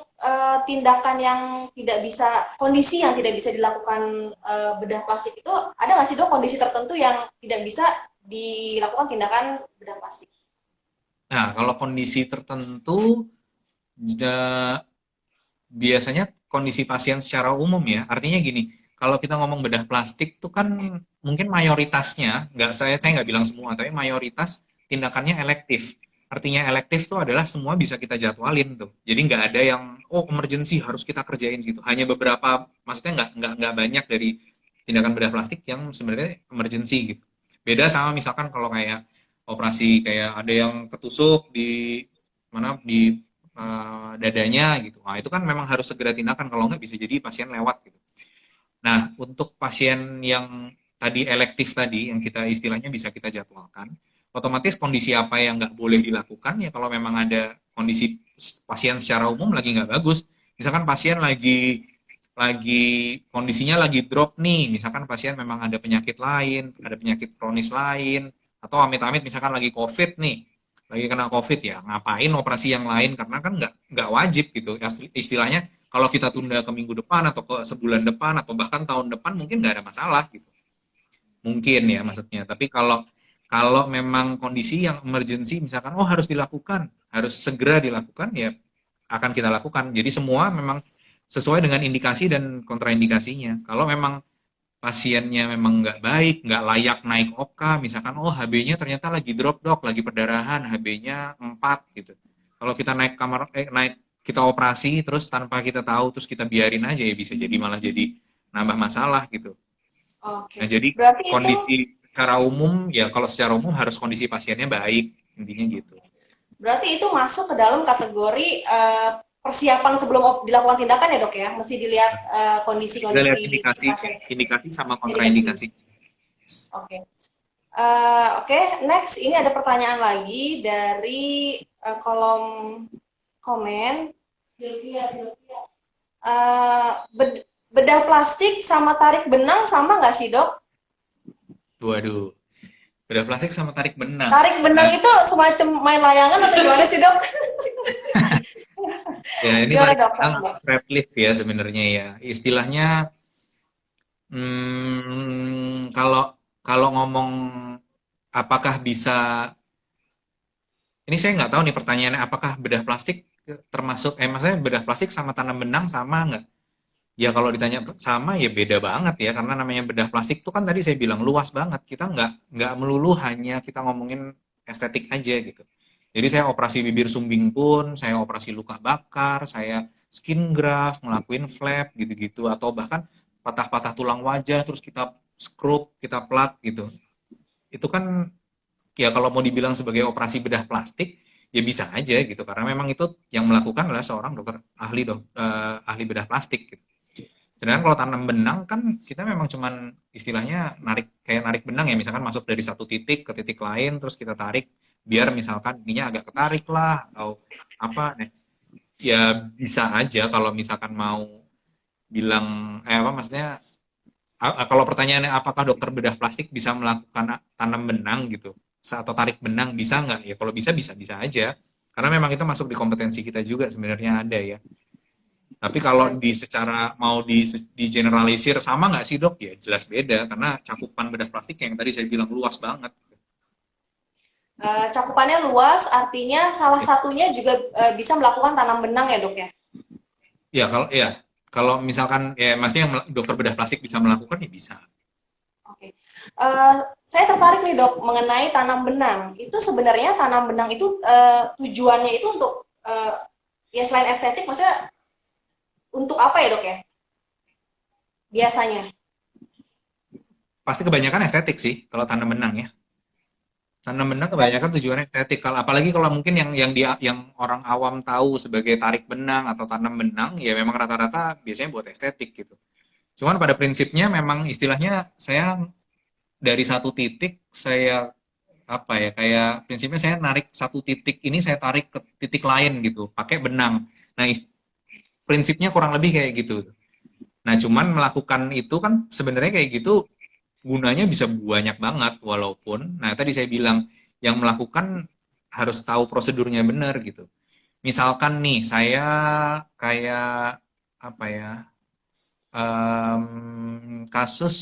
tindakan yang tidak bisa, kondisi yang tidak bisa dilakukan bedah plastik itu ada nggak sih dok kondisi tertentu yang tidak bisa dilakukan tindakan bedah plastik? Nah, kalau kondisi tertentu biasanya kondisi pasien secara umum ya. Artinya gini, kalau kita ngomong bedah plastik tuh kan mungkin mayoritasnya, nggak saya nggak bilang semua, tapi mayoritas tindakannya elektif. Artinya elektif tuh adalah semua bisa kita jadwalin tuh. Jadi nggak ada yang oh emergency harus kita kerjain gitu. Hanya beberapa, maksudnya nggak banyak dari tindakan bedah plastik yang sebenarnya emergency gitu. Beda sama misalkan kalau kayak operasi kayak ada yang ketusuk di mana di dadanya gitu. Nah, itu kan memang harus segera tindakan kalau nggak bisa jadi pasien lewat gitu. Nah, untuk pasien yang tadi elektif tadi yang kita istilahnya bisa kita jadwalkan, otomatis kondisi apa yang nggak boleh dilakukan ya kalau memang ada kondisi pasien secara umum lagi nggak bagus. Misalkan pasien lagi kondisinya lagi drop nih, misalkan pasien memang ada penyakit lain, ada penyakit kronis lain, atau amit-amit misalkan lagi COVID nih, lagi kena COVID ya, ngapain operasi yang lain karena kan nggak wajib gitu. Istilahnya kalau kita tunda ke minggu depan atau ke sebulan depan atau bahkan tahun depan mungkin nggak ada masalah gitu. Mungkin ya maksudnya. Tapi kalau kalau memang kondisi yang emergency misalkan oh harus dilakukan, harus segera dilakukan ya akan kita lakukan. Jadi semua memang sesuai dengan indikasi dan kontraindikasinya. Kalau memang pasiennya memang nggak baik, nggak layak naik OKA, misalkan oh HB-nya ternyata lagi drop dok, lagi perdarahan, HB-nya 4 gitu. Kalau kita naik kamar, naik kita operasi terus tanpa kita tahu terus kita biarin aja ya bisa jadi malah jadi nambah masalah gitu. Oke. Nah jadi Berarti itu kondisi secara umum ya kalau secara umum harus kondisi pasiennya baik intinya gitu. berarti itu masuk ke dalam kategori persiapan sebelum dilakukan tindakan ya dok ya, mesti dilihat Kita lihat kondisi-kondisi si indikasi, pasien. indikasi sama Indikasi. kontraindikasi. Oke. Oke, next ini ada pertanyaan lagi dari kolom komen. Bedah plastik sama tarik benang sama nggak sih dok? Waduh, bedah plastik sama tarik benang. Tarik benang Nah, itu semacam main layangan atau gimana sih dok? ya ini Gimana tarik dok? benang strap lift ya sebenarnya ya. Istilahnya kalau kalau ngomong apakah bisa, ini saya nggak tahu nih pertanyaannya apakah bedah plastik termasuk, maksudnya bedah plastik sama tanam benang sama nggak? Ya kalau ditanya sama ya beda banget ya karena namanya bedah plastik itu kan tadi saya bilang luas banget. Kita nggak melulu hanya kita ngomongin estetik aja gitu. Jadi saya operasi bibir sumbing pun, saya operasi luka bakar, saya skin graft, ngelakuin flap gitu-gitu atau bahkan patah-patah tulang wajah terus kita scrub, kita plak gitu. Itu kan ya kalau mau dibilang sebagai operasi bedah plastik ya bisa aja gitu karena memang itu yang melakukan adalah seorang dokter ahli ahli bedah plastik gitu. Sedangkan kalau tanam benang kan kita memang cuman istilahnya kayak narik benang ya misalkan masuk dari satu titik ke titik lain terus kita tarik biar misalkan ininya agak ketarik lah atau apa nah, ya bisa aja kalau misalkan mau bilang apa maksudnya kalau pertanyaannya apakah dokter bedah plastik bisa melakukan tanam benang gitu atau tarik benang bisa nggak ya kalau bisa bisa bisa aja karena memang itu masuk di kompetensi kita juga sebenarnya ada ya. Tapi kalau di secara mau di generalisir sama nggak sih dok? Ya jelas beda karena cakupan bedah plastik yang tadi saya bilang luas banget. Cakupannya luas, artinya salah satunya juga bisa melakukan tanam benang ya dok ya? Ya kalau misalkan ya maksudnya yang dokter bedah plastik bisa melakukan ya bisa. Oke. Saya tertarik nih dok mengenai tanam benang. Itu sebenarnya tanam benang itu tujuannya itu untuk ya selain estetik, maksudnya untuk apa ya dok ya? Biasanya. Pasti kebanyakan estetik sih kalau tanam benang ya. Tanam benang kebanyakan tujuannya estetik. Apalagi kalau mungkin yang orang awam tahu sebagai tarik benang atau tanam benang, ya memang rata-rata biasanya buat estetik gitu. Cuman pada prinsipnya memang istilahnya saya dari satu titik saya apa ya, kayak prinsipnya saya narik satu titik ini saya tarik ke titik lain gitu pakai benang. Nah, prinsipnya kurang lebih kayak gitu. Nah, cuman melakukan itu kan sebenarnya kayak gitu gunanya bisa banyak banget, walaupun nah tadi saya bilang yang melakukan harus tahu prosedurnya benar gitu. Misalkan nih saya kayak apa ya, kasus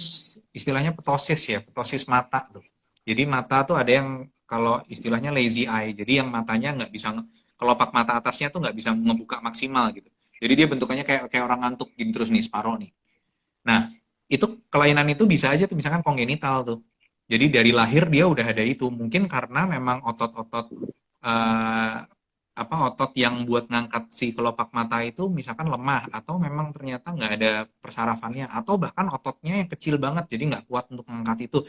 istilahnya ptosis ya, ptosis mata tuh. Jadi mata tuh ada yang kalau istilahnya lazy eye, jadi yang matanya nggak bisa kelopak mata atasnya tuh nggak bisa ngebuka maksimal gitu. Jadi dia bentukannya kayak kayak orang ngantuk gitu terus nih, separoh nih. Nah, itu kelainan itu bisa aja tuh misalkan kongenital tuh. Jadi dari lahir dia udah ada itu. Mungkin karena memang otot-otot eh, apa otot yang buat ngangkat si kelopak mata itu misalkan lemah atau memang ternyata nggak ada persarafannya atau bahkan ototnya yang kecil banget jadi nggak kuat untuk mengangkat itu.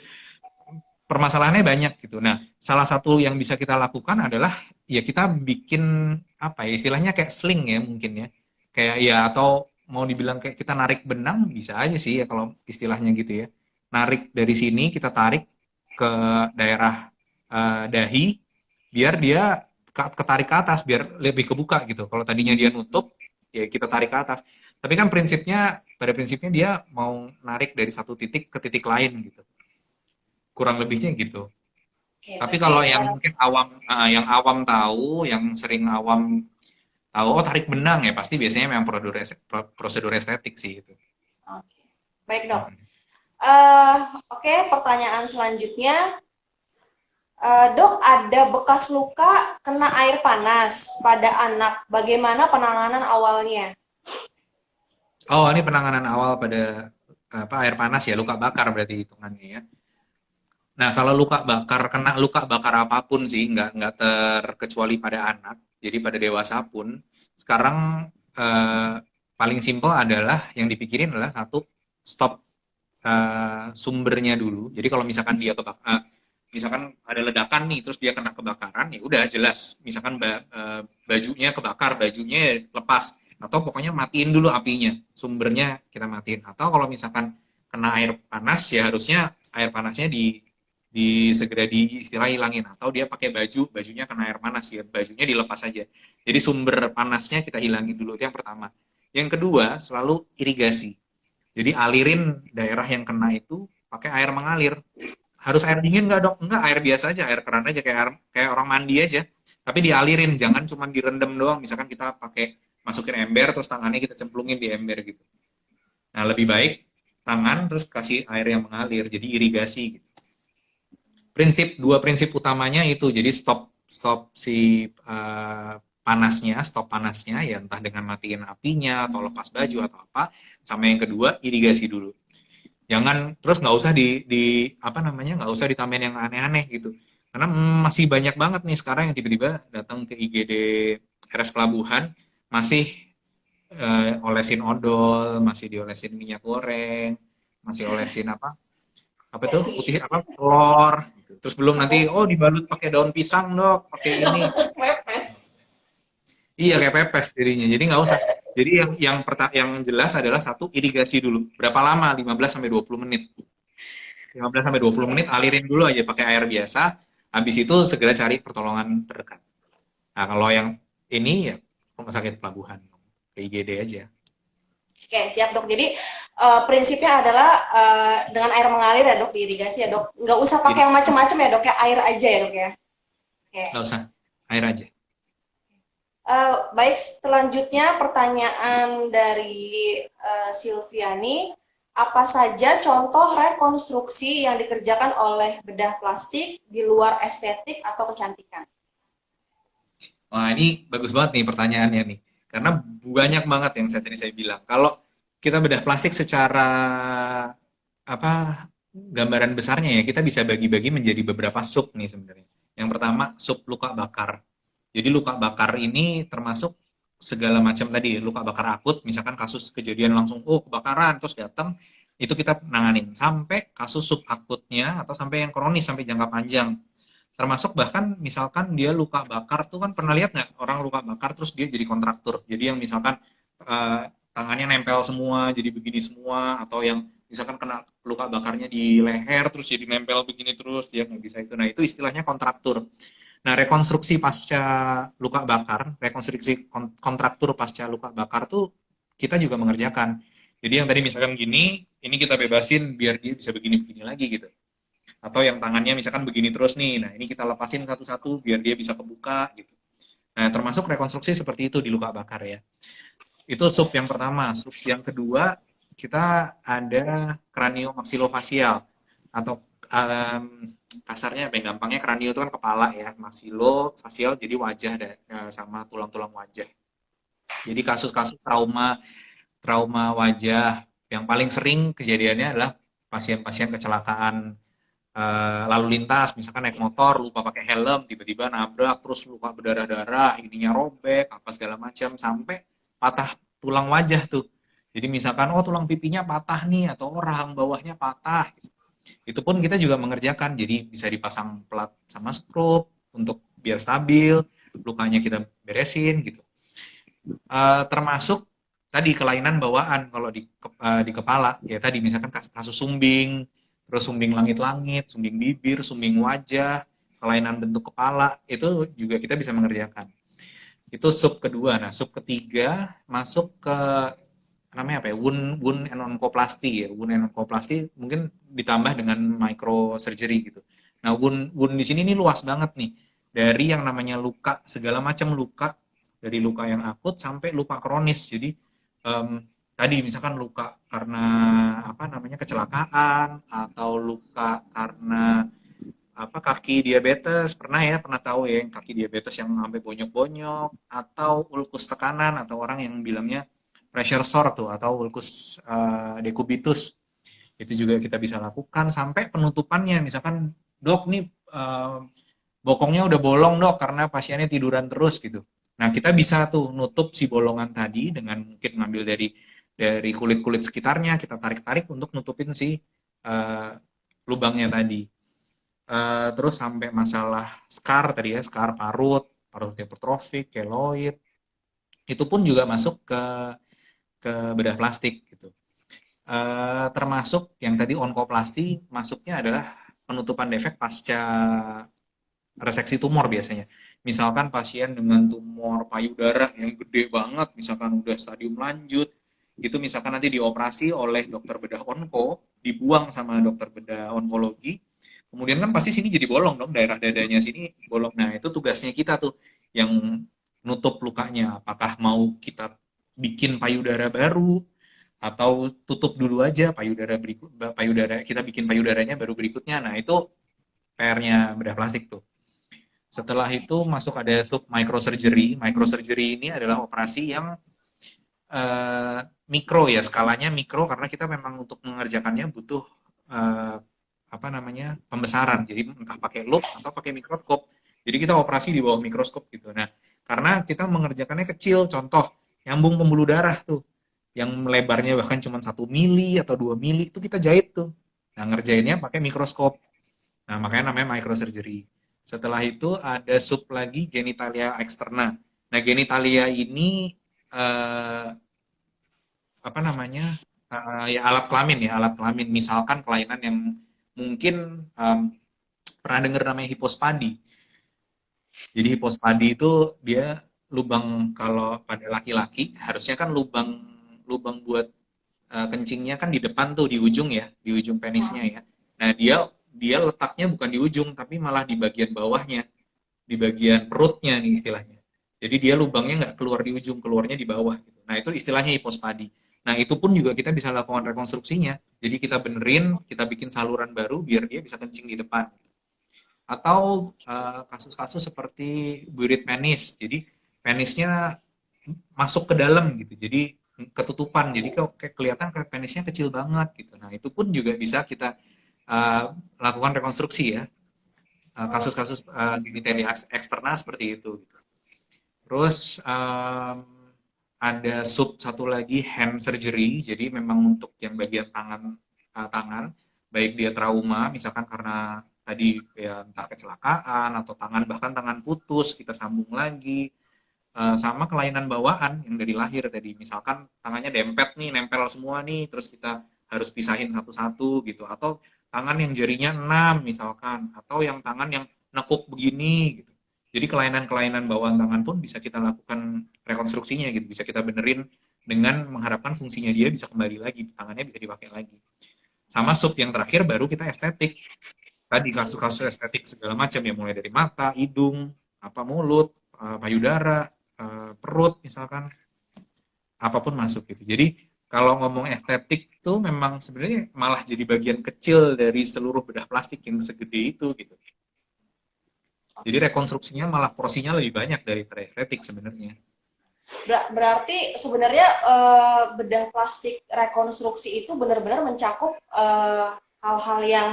Permasalahannya banyak gitu. Nah, salah satu yang bisa kita lakukan adalah ya kita bikin apa ya istilahnya kayak sling ya mungkin ya. Kayak ya atau mau dibilang kayak kita narik benang bisa aja sih ya kalau istilahnya gitu ya. Narik dari sini kita tarik ke daerah dahi biar dia ketarik ke atas biar lebih kebuka gitu. Kalau tadinya dia nutup ya kita tarik ke atas. Tapi kan prinsipnya pada prinsipnya dia mau narik dari satu titik ke titik lain gitu. Kurang lebihnya gitu. Oke, Tapi berarti kalau yang mungkin yang awam tahu, yang sering awam tahu, oh tarik benang ya pasti biasanya memang prosedur estetik sih itu. oke. Baik, Dok. Mm-mm. Oke, pertanyaan selanjutnya. Dok, ada bekas luka kena air panas pada anak. Bagaimana penanganan awalnya? Oh ini penanganan awal pada apa air panas ya luka bakar berarti hitungannya ya. Nah kalau luka bakar kena luka bakar apapun sih nggak terkecuali pada anak. Jadi pada dewasa pun sekarang eh, paling simpel adalah yang dipikirin adalah satu stop sumbernya dulu. Jadi kalau misalkan dia misalkan ada ledakan nih, terus dia kena kebakaran, ya udah jelas. Misalkan bajunya kebakar, bajunya lepas, atau pokoknya matiin dulu apinya, sumbernya kita matiin. Atau kalau misalkan kena air panas, ya harusnya air panasnya di segera di istilah hilangin atau dia pakai baju bajunya kena air panas ya bajunya dilepas aja jadi sumber panasnya kita hilangin dulu itu yang pertama yang kedua selalu irigasi jadi alirin daerah yang kena itu pakai air mengalir. Harus air dingin nggak dok? Nggak, air biasa aja, air keran aja kayak orang mandi aja. Tapi dialirin, jangan cuma direndam doang. Misalkan kita pakai masukin ember terus tangannya kita cemplungin di ember gitu. Nah lebih baik tangan terus kasih air yang mengalir, jadi irigasi. Gitu. Dua prinsip utamanya itu, jadi stop stop si panasnya, stop panasnya ya entah dengan matiin apinya atau lepas baju atau apa. Sama yang kedua irigasi dulu jangan terus nggak usah di apa namanya nggak usah ditambahin yang aneh-aneh gitu karena masih banyak banget nih sekarang yang tiba-tiba datang ke IGD RS Pelabuhan masih olesin odol masih diolesin minyak goreng masih olesin apa apa tuh putih apa telur gitu. Terus belum nanti oh dibalut pakai daun pisang dok pakai ini Pepes. iya kayak pepes jadinya jadi nggak usah jadi yang jelas adalah satu irigasi dulu berapa lama 15 sampai 20 menit 15 sampai 20 menit alirin dulu aja pakai air biasa. Habis itu segera cari pertolongan terdekat. Nah, kalau yang ini ya rumah sakit pelabuhan, PIGD aja. Oke, siap dok. Jadi prinsipnya adalah dengan air mengalir ya dok, irigasi ya dok. Nggak usah pakai Jadi yang macam-macam ya dok, ya air aja ya dok ya. Oke. nggak usah air aja. Baik, selanjutnya pertanyaan dari Silviani. Apa saja contoh rekonstruksi yang dikerjakan oleh bedah plastik di luar estetik atau kecantikan? Wah ini bagus banget nih pertanyaannya nih. Karena banyak banget yang saya bilang. Kalau kita bedah plastik secara apa gambaran besarnya ya kita bisa bagi-bagi menjadi beberapa sub nih sebenarnya. Yang pertama sub luka bakar. Jadi luka bakar ini termasuk segala macam tadi luka bakar akut, misalkan kasus kejadian langsung oh kebakaran terus datang itu kita nanganin sampai kasus subakutnya atau sampai yang kronis sampai jangka panjang. Termasuk bahkan misalkan dia luka bakar tuh kan pernah lihat nggak orang luka bakar terus dia jadi kontraktur. Jadi yang misalkan tangannya nempel semua jadi begini semua atau yang misalkan kena luka bakarnya di leher terus jadi nempel begini terus, dia nggak bisa itu. Nah itu istilahnya kontraktur. Nah rekonstruksi pasca luka bakar, rekonstruksi kontraktur pasca luka bakar tuh kita juga mengerjakan. Jadi yang tadi misalkan gini, ini kita bebasin biar dia bisa begini-begini lagi gitu. Atau yang tangannya misalkan begini terus nih, nah ini kita lepasin satu-satu biar dia bisa kebuka gitu. Nah termasuk rekonstruksi seperti itu di luka bakar ya. Itu sub yang pertama. Sub yang kedua, kita ada kraniomaksilofacial atau kasarnya apa ya, gampangnya kranio itu kan kepala ya, maksilofacial jadi wajah sama tulang-tulang wajah. Jadi kasus-kasus trauma trauma wajah yang paling sering kejadiannya adalah pasien-pasien kecelakaan lalu lintas, misalkan naik motor lupa pakai helm, tiba-tiba nabrak terus luka berdarah-darah, ininya robek apa segala macam sampai patah tulang wajah tuh. Jadi misalkan oh tulang pipinya patah nih atau oh, rahang bawahnya patah. Itu pun kita juga mengerjakan. Jadi bisa dipasang plat sama skrup untuk biar stabil, lukanya kita beresin gitu. Termasuk tadi kelainan bawaan kalau di kepala ya tadi misalkan kasus sumbing, terus sumbing langit-langit, sumbing bibir, sumbing wajah, kelainan bentuk kepala itu juga kita bisa mengerjakan. Itu sub kedua. Nah, sub ketiga masuk ke namanya apa ya? Wound and onkoplasti ya. Wound and onkoplasti mungkin ditambah dengan microsurgery gitu. Nah, wound di sini ini luas banget nih. Dari yang namanya luka, segala macam luka, dari luka yang akut sampai luka kronis. Jadi tadi misalkan luka karena apa namanya kecelakaan atau luka karena apa kaki diabetes pernah tahu ya yang kaki diabetes yang sampai bonyok-bonyok atau ulkus tekanan atau orang yang bilangnya pressure sore tuh atau ulkus decubitus itu juga kita bisa lakukan sampai penutupannya misalkan dok nih bokongnya udah bolong dok karena pasiennya tiduran terus gitu. Nah kita bisa tuh nutup si bolongan tadi dengan mungkin ngambil dari kulit-kulit sekitarnya kita tarik-tarik untuk nutupin si lubangnya tadi. Terus sampai masalah scar tadi ya, scar parut hipertrofik, keloid, itu pun juga masuk ke bedah plastik gitu. Termasuk yang tadi onkoplasti masuknya adalah penutupan defek pasca reseksi tumor biasanya. Misalkan pasien dengan tumor payudara yang gede banget, misalkan udah stadium lanjut, itu misalkan nanti dioperasi oleh dokter bedah onko, dibuang sama dokter bedah onkologi, kemudian kan pasti sini jadi bolong dong, daerah dadanya sini bolong. Nah, itu tugasnya kita tuh yang nutup lukanya. Apakah mau kita bikin payudara baru atau tutup dulu aja payudara kita bikin payudaranya baru berikutnya. Nah, itu PR-nya bedah plastik tuh. Setelah itu masuk ada sub microsurgery. Microsurgery ini adalah operasi yang mikro ya, skalanya mikro karena kita memang untuk mengerjakannya butuh apa namanya pembesaran, jadi entah pakai loop atau pakai mikroskop, jadi kita operasi di bawah mikroskop gitu. Nah karena kita mengerjakannya kecil, contoh nyambung pembuluh darah tuh yang lebarnya bahkan cuma 1 mili atau 2 mili itu kita jahit tuh, nah ngerjainnya pakai mikroskop, nah makanya namanya microsurgery. Setelah itu ada sub lagi genitalia externa. Nah genitalia ini apa namanya ya alat kelamin misalkan kelainan yang mungkin pernah dengar namanya hipospadi. Jadi hipospadi itu dia lubang kalau pada laki-laki harusnya kan lubang lubang buat kencingnya kan di depan tuh di ujung ya, di ujung penisnya ya. Nah dia dia letaknya bukan di ujung tapi malah di bagian bawahnya, di bagian perutnya nih istilahnya. Jadi dia lubangnya nggak keluar di ujung, keluarnya di bawah. Gitu. Nah itu istilahnya hipospadi. Nah itu pun juga kita bisa lakukan rekonstruksinya. Jadi kita benerin, kita bikin saluran baru biar dia bisa kencing di depan. Atau kasus-kasus seperti burit penis. Jadi penisnya masuk ke dalam gitu. Jadi ketutupan. Jadi kayak kelihatan penisnya kecil banget gitu. Nah itu pun juga bisa kita lakukan rekonstruksi ya. Kasus-kasus genitalia eksternal seperti itu. Gitu. Terus ada sub satu lagi hand surgery, jadi memang untuk yang bagian tangan, baik dia trauma, misalkan karena tadi ya entah kecelakaan atau bahkan tangan putus kita sambung lagi, sama kelainan bawaan yang dari lahir tadi, misalkan tangannya dempet nih, nempel semua nih, terus kita harus pisahin satu-satu gitu, atau tangan yang jarinya 6 misalkan, atau yang tangan yang nekuk begini gitu. Jadi kelainan-kelainan bawaan tangan pun bisa kita lakukan rekonstruksinya gitu, bisa kita benerin dengan mengharapkan fungsinya dia bisa kembali lagi, tangannya bisa dipakai lagi. Sama sub yang terakhir baru kita estetik. Tadi kasus-kasus estetik segala macam ya, mulai dari mata, hidung, apa mulut, payudara, perut misalkan, apapun masuk gitu. Jadi kalau ngomong estetik tuh memang sebenarnya malah jadi bagian kecil dari seluruh bedah plastik yang segede itu gitu. Jadi rekonstruksinya malah porsinya lebih banyak daripada estetik sebenarnya. Berarti sebenarnya bedah plastik rekonstruksi itu benar-benar mencakup hal-hal yang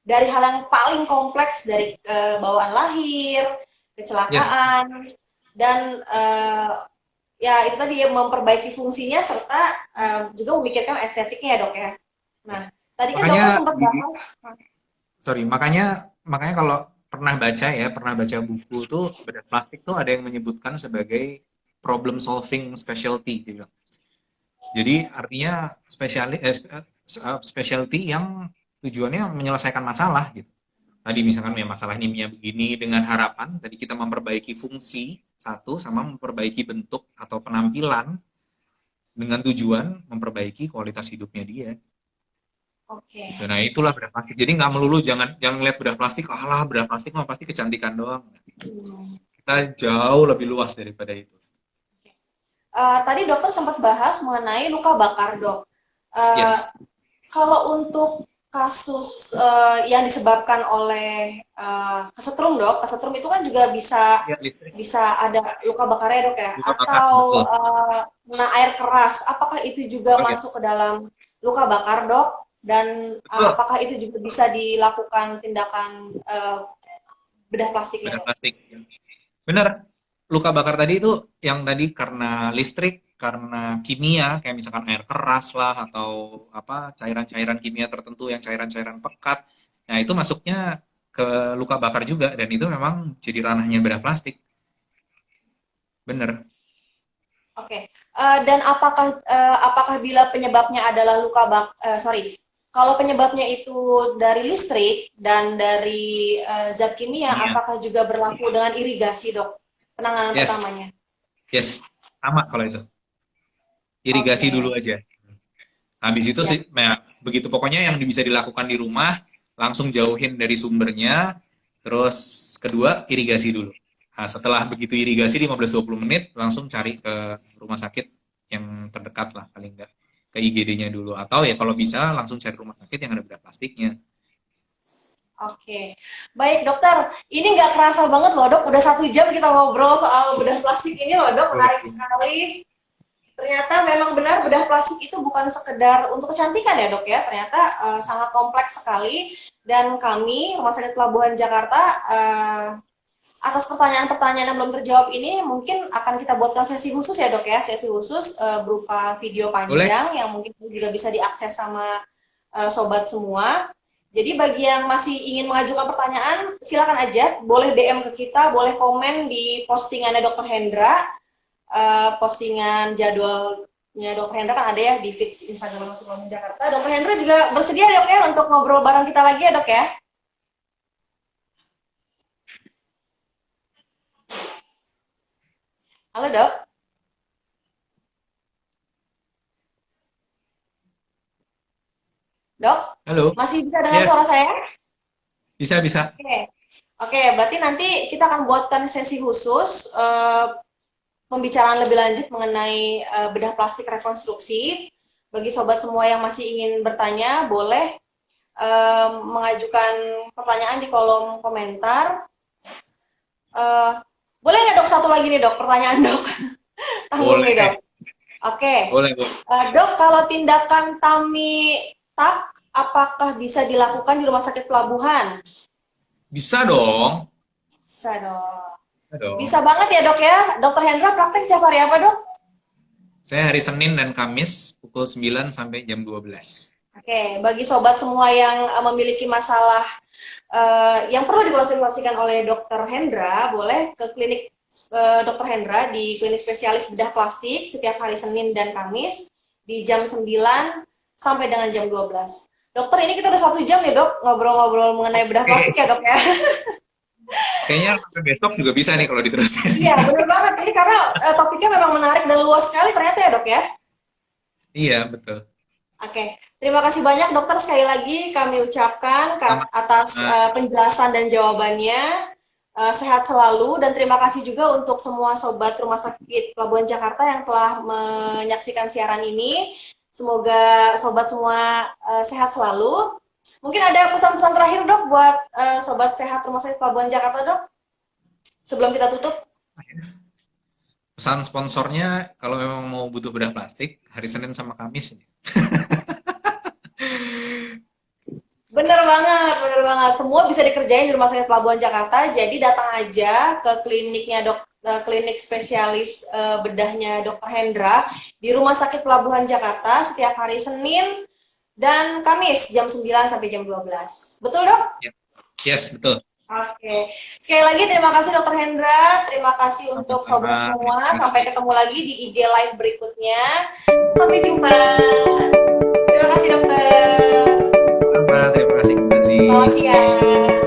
dari hal yang paling kompleks dari bawaan lahir, Yes, kecelakaan, dan ya itu tadi ya, memperbaiki fungsinya serta juga memikirkan estetiknya ya dok ya. Nah tadi kan dokter makanya sempat bahas. sorry, makanya kalau pernah baca buku tuh bedah plastik tuh ada yang menyebutkan sebagai problem solving specialty gitu. Jadi artinya specialty yang tujuannya menyelesaikan masalah gitu. Tadi misalkan ya masalah anemia begini dengan harapan tadi kita memperbaiki fungsi satu sama memperbaiki bentuk atau penampilan dengan tujuan memperbaiki kualitas hidupnya dia. Oke. Gitu. Nah itulah bedah plastik. Jadi nggak melulu jangan jangan lihat bedah plastik, alah bedah plastik mah pasti kecantikan doang. Hmm. Kita jauh lebih luas daripada itu. Tadi dokter sempat bahas mengenai luka bakar dok. Uh, Yes. Kalau untuk kasus yang disebabkan oleh kesetrum dok, kesetrum itu kan juga bisa Ya, listrik. bisa ada luka bakarnya dok ya, Luka bakar, atau betul. kena air keras. Apakah itu juga Oh ya, masuk ke dalam luka bakar dok? Dan betul. apakah itu juga bisa dilakukan tindakan bedah plastiknya Bedah dok? plastik. Benar. Luka bakar tadi itu yang tadi karena listrik, karena kimia, kayak misalkan air keras lah, atau apa cairan-cairan kimia tertentu yang cairan-cairan pekat. Nah, itu masuknya ke luka bakar juga, dan itu memang jadi ranahnya bedah plastik. Bener. Oke, dan apakah bila penyebabnya adalah sorry, kalau penyebabnya itu dari listrik dan dari zat kimia, Kimia. apakah juga berlaku dengan irigasi, dok? Penanganan Yes, pertamanya. yes. Sama kalau itu. Irigasi dulu Oke, aja. Habis itu sih, siap. nah, begitu pokoknya yang bisa dilakukan di rumah, langsung jauhin dari sumbernya, terus kedua, irigasi dulu. Nah, setelah begitu irigasi 15-20 menit, langsung cari ke rumah sakit yang terdekat lah, paling enggak. Ke IGD-nya dulu. Atau ya kalau bisa, langsung cari rumah sakit yang ada bedah plastiknya. Oke, baik dokter. Ini nggak kerasa banget loh dok. Udah 1 jam kita ngobrol soal bedah plastik ini loh dok. Menarik Oke. sekali. Ternyata memang benar bedah plastik itu bukan sekedar untuk kecantikan ya dok ya. Ternyata sangat kompleks sekali. Dan kami Rumah Sakit Pelabuhan Jakarta atas pertanyaan-pertanyaan yang belum terjawab ini mungkin akan kita buatkan sesi khusus ya dok ya. Sesi khusus berupa video Boleh? panjang yang mungkin juga bisa diakses sama sobat semua. Jadi bagi yang masih ingin mengajukan pertanyaan, silakan aja. Boleh DM ke kita, boleh komen di postingannya Dr. Hendra. Postingan jadwalnya Dr. Hendra kan ada ya di feed Instagram Rumah Sakit Jakarta. Dr. Hendra juga bersedia dok ya untuk ngobrol bareng kita lagi ya dok ya. Halo dok. Dok, Halo? masih bisa dengar Yes, suara saya? bisa, bisa. Oke. Oke, berarti nanti kita akan buatkan sesi khusus pembicaraan lebih lanjut mengenai bedah plastik rekonstruksi. Bagi sobat semua yang masih ingin bertanya, boleh mengajukan pertanyaan di kolom komentar. Boleh nggak dok satu lagi nih dok, pertanyaan dok? Tanggung nih dok. Boleh, Oke, boleh, boleh. Dok kalau tindakan tummy tuck apakah bisa dilakukan di rumah sakit pelabuhan? Bisa dong. Bisa dok. Bisa dong. Bisa banget ya dok ya. Dokter Hendra praktek setiap hari apa dok? Saya hari Senin dan Kamis pukul 9 sampai jam 12. Oke, bagi sobat semua yang memiliki masalah yang perlu dikonsultasikan oleh Dokter Hendra, boleh ke klinik Dokter Hendra di klinik spesialis bedah plastik setiap hari Senin dan Kamis di jam 9 sampai dengan jam 12. Dokter, ini kita udah 1 jam nih dok, ngobrol-ngobrol mengenai bedah plastik Oke, ya dok ya. kayaknya sampai besok juga bisa nih kalau diterusin. Iya, bener banget. Ini karena topiknya memang menarik dan luas sekali ternyata ya dok ya. Iya, betul. Oke, terima kasih banyak dokter sekali lagi kami ucapkan Sama. atas penjelasan dan jawabannya. Sehat selalu dan terima kasih juga untuk semua sobat Rumah Sakit Pelabuhan Jakarta yang telah menyaksikan siaran ini. Semoga sobat semua sehat selalu. Mungkin ada pesan-pesan terakhir dok buat sobat sehat Rumah Sakit Pelabuhan Jakarta dok sebelum kita tutup. Pesan sponsornya, kalau memang mau butuh bedah plastik, hari Senin sama Kamis. Bener banget, bener banget. Semua bisa dikerjain di Rumah Sakit Pelabuhan Jakarta. Jadi datang aja ke kliniknya klinik spesialis bedahnya Dr. Hendra di Rumah Sakit Pelabuhan Jakarta setiap hari Senin dan Kamis jam 9 sampai jam 12. Betul, Dok? Ya. Yes, betul. Oke. Sekali lagi terima kasih Dr. Hendra, terima kasih untuk sobat Sama-sama. Terima semua. Sampai kasih. ketemu lagi di IG Live berikutnya. Sampai jumpa. Terima kasih, Dokter. Sama, terima kasih kembali. Selamat siang.